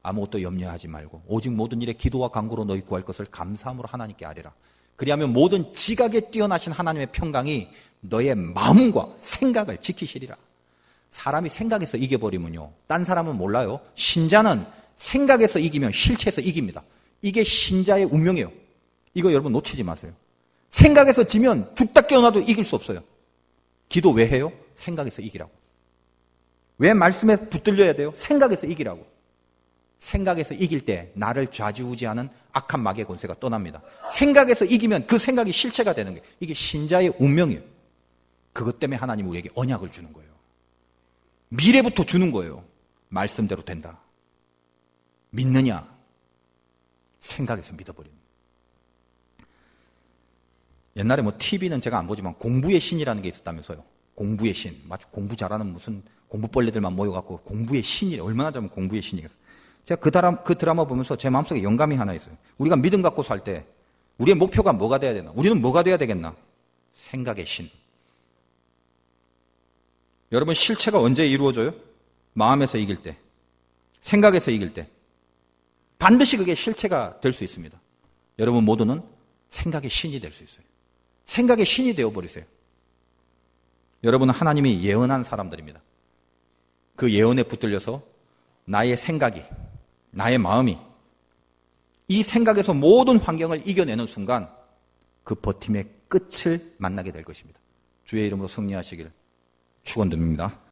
아무것도 염려하지 말고 오직 모든 일에 기도와 간구로 너희 구할 것을 감사함으로 하나님께 아뢰라. 그리하면 모든 지각에 뛰어나신 하나님의 평강이 너의 마음과 생각을 지키시리라. 사람이 생각에서 이겨버리면요, 딴 사람은 몰라요. 신자는 생각에서 이기면 실체에서 이깁니다. 이게 신자의 운명이에요. 이거 여러분 놓치지 마세요. 생각에서 지면 죽다 깨어나도 이길 수 없어요. 기도 왜 해요? 생각에서 이기라고. 왜 말씀에 붙들려야 돼요? 생각에서 이기라고. 생각에서 이길 때 나를 좌지우지하는 악한 마귀의 권세가 떠납니다. 생각에서 이기면 그 생각이 실체가 되는 거예요. 이게 신자의 운명이에요. 그것 때문에 하나님이 우리에게 언약을 주는 거예요. 미래부터 주는 거예요. 말씀대로 된다. 믿느냐? 생각에서 믿어버립니다. 옛날에 뭐 TV는 제가 안 보지만 공부의 신이라는 게 있었다면서요. 공부의 신. 마치 공부 잘하는 무슨 공부벌레들만 모여갖고 공부의 신이래. 얼마나 잘하면 공부의 신이겠어요. 제가 그 드라마 보면서 제 마음속에 영감이 하나 있어요. 우리가 믿음 갖고 살 때 우리의 목표가 뭐가 돼야 되나? 우리는 뭐가 돼야 되겠나? 생각의 신. 여러분 실체가 언제 이루어져요? 마음에서 이길 때. 생각에서 이길 때. 반드시 그게 실체가 될 수 있습니다. 여러분 모두는 생각의 신이 될 수 있어요. 생각의 신이 되어버리세요. 여러분은 하나님이 예언한 사람들입니다. 그 예언에 붙들려서 나의 생각이, 나의 마음이 이 생각에서 모든 환경을 이겨내는 순간 그 버팀의 끝을 만나게 될 것입니다. 주의 이름으로 승리하시길 축원드립니다.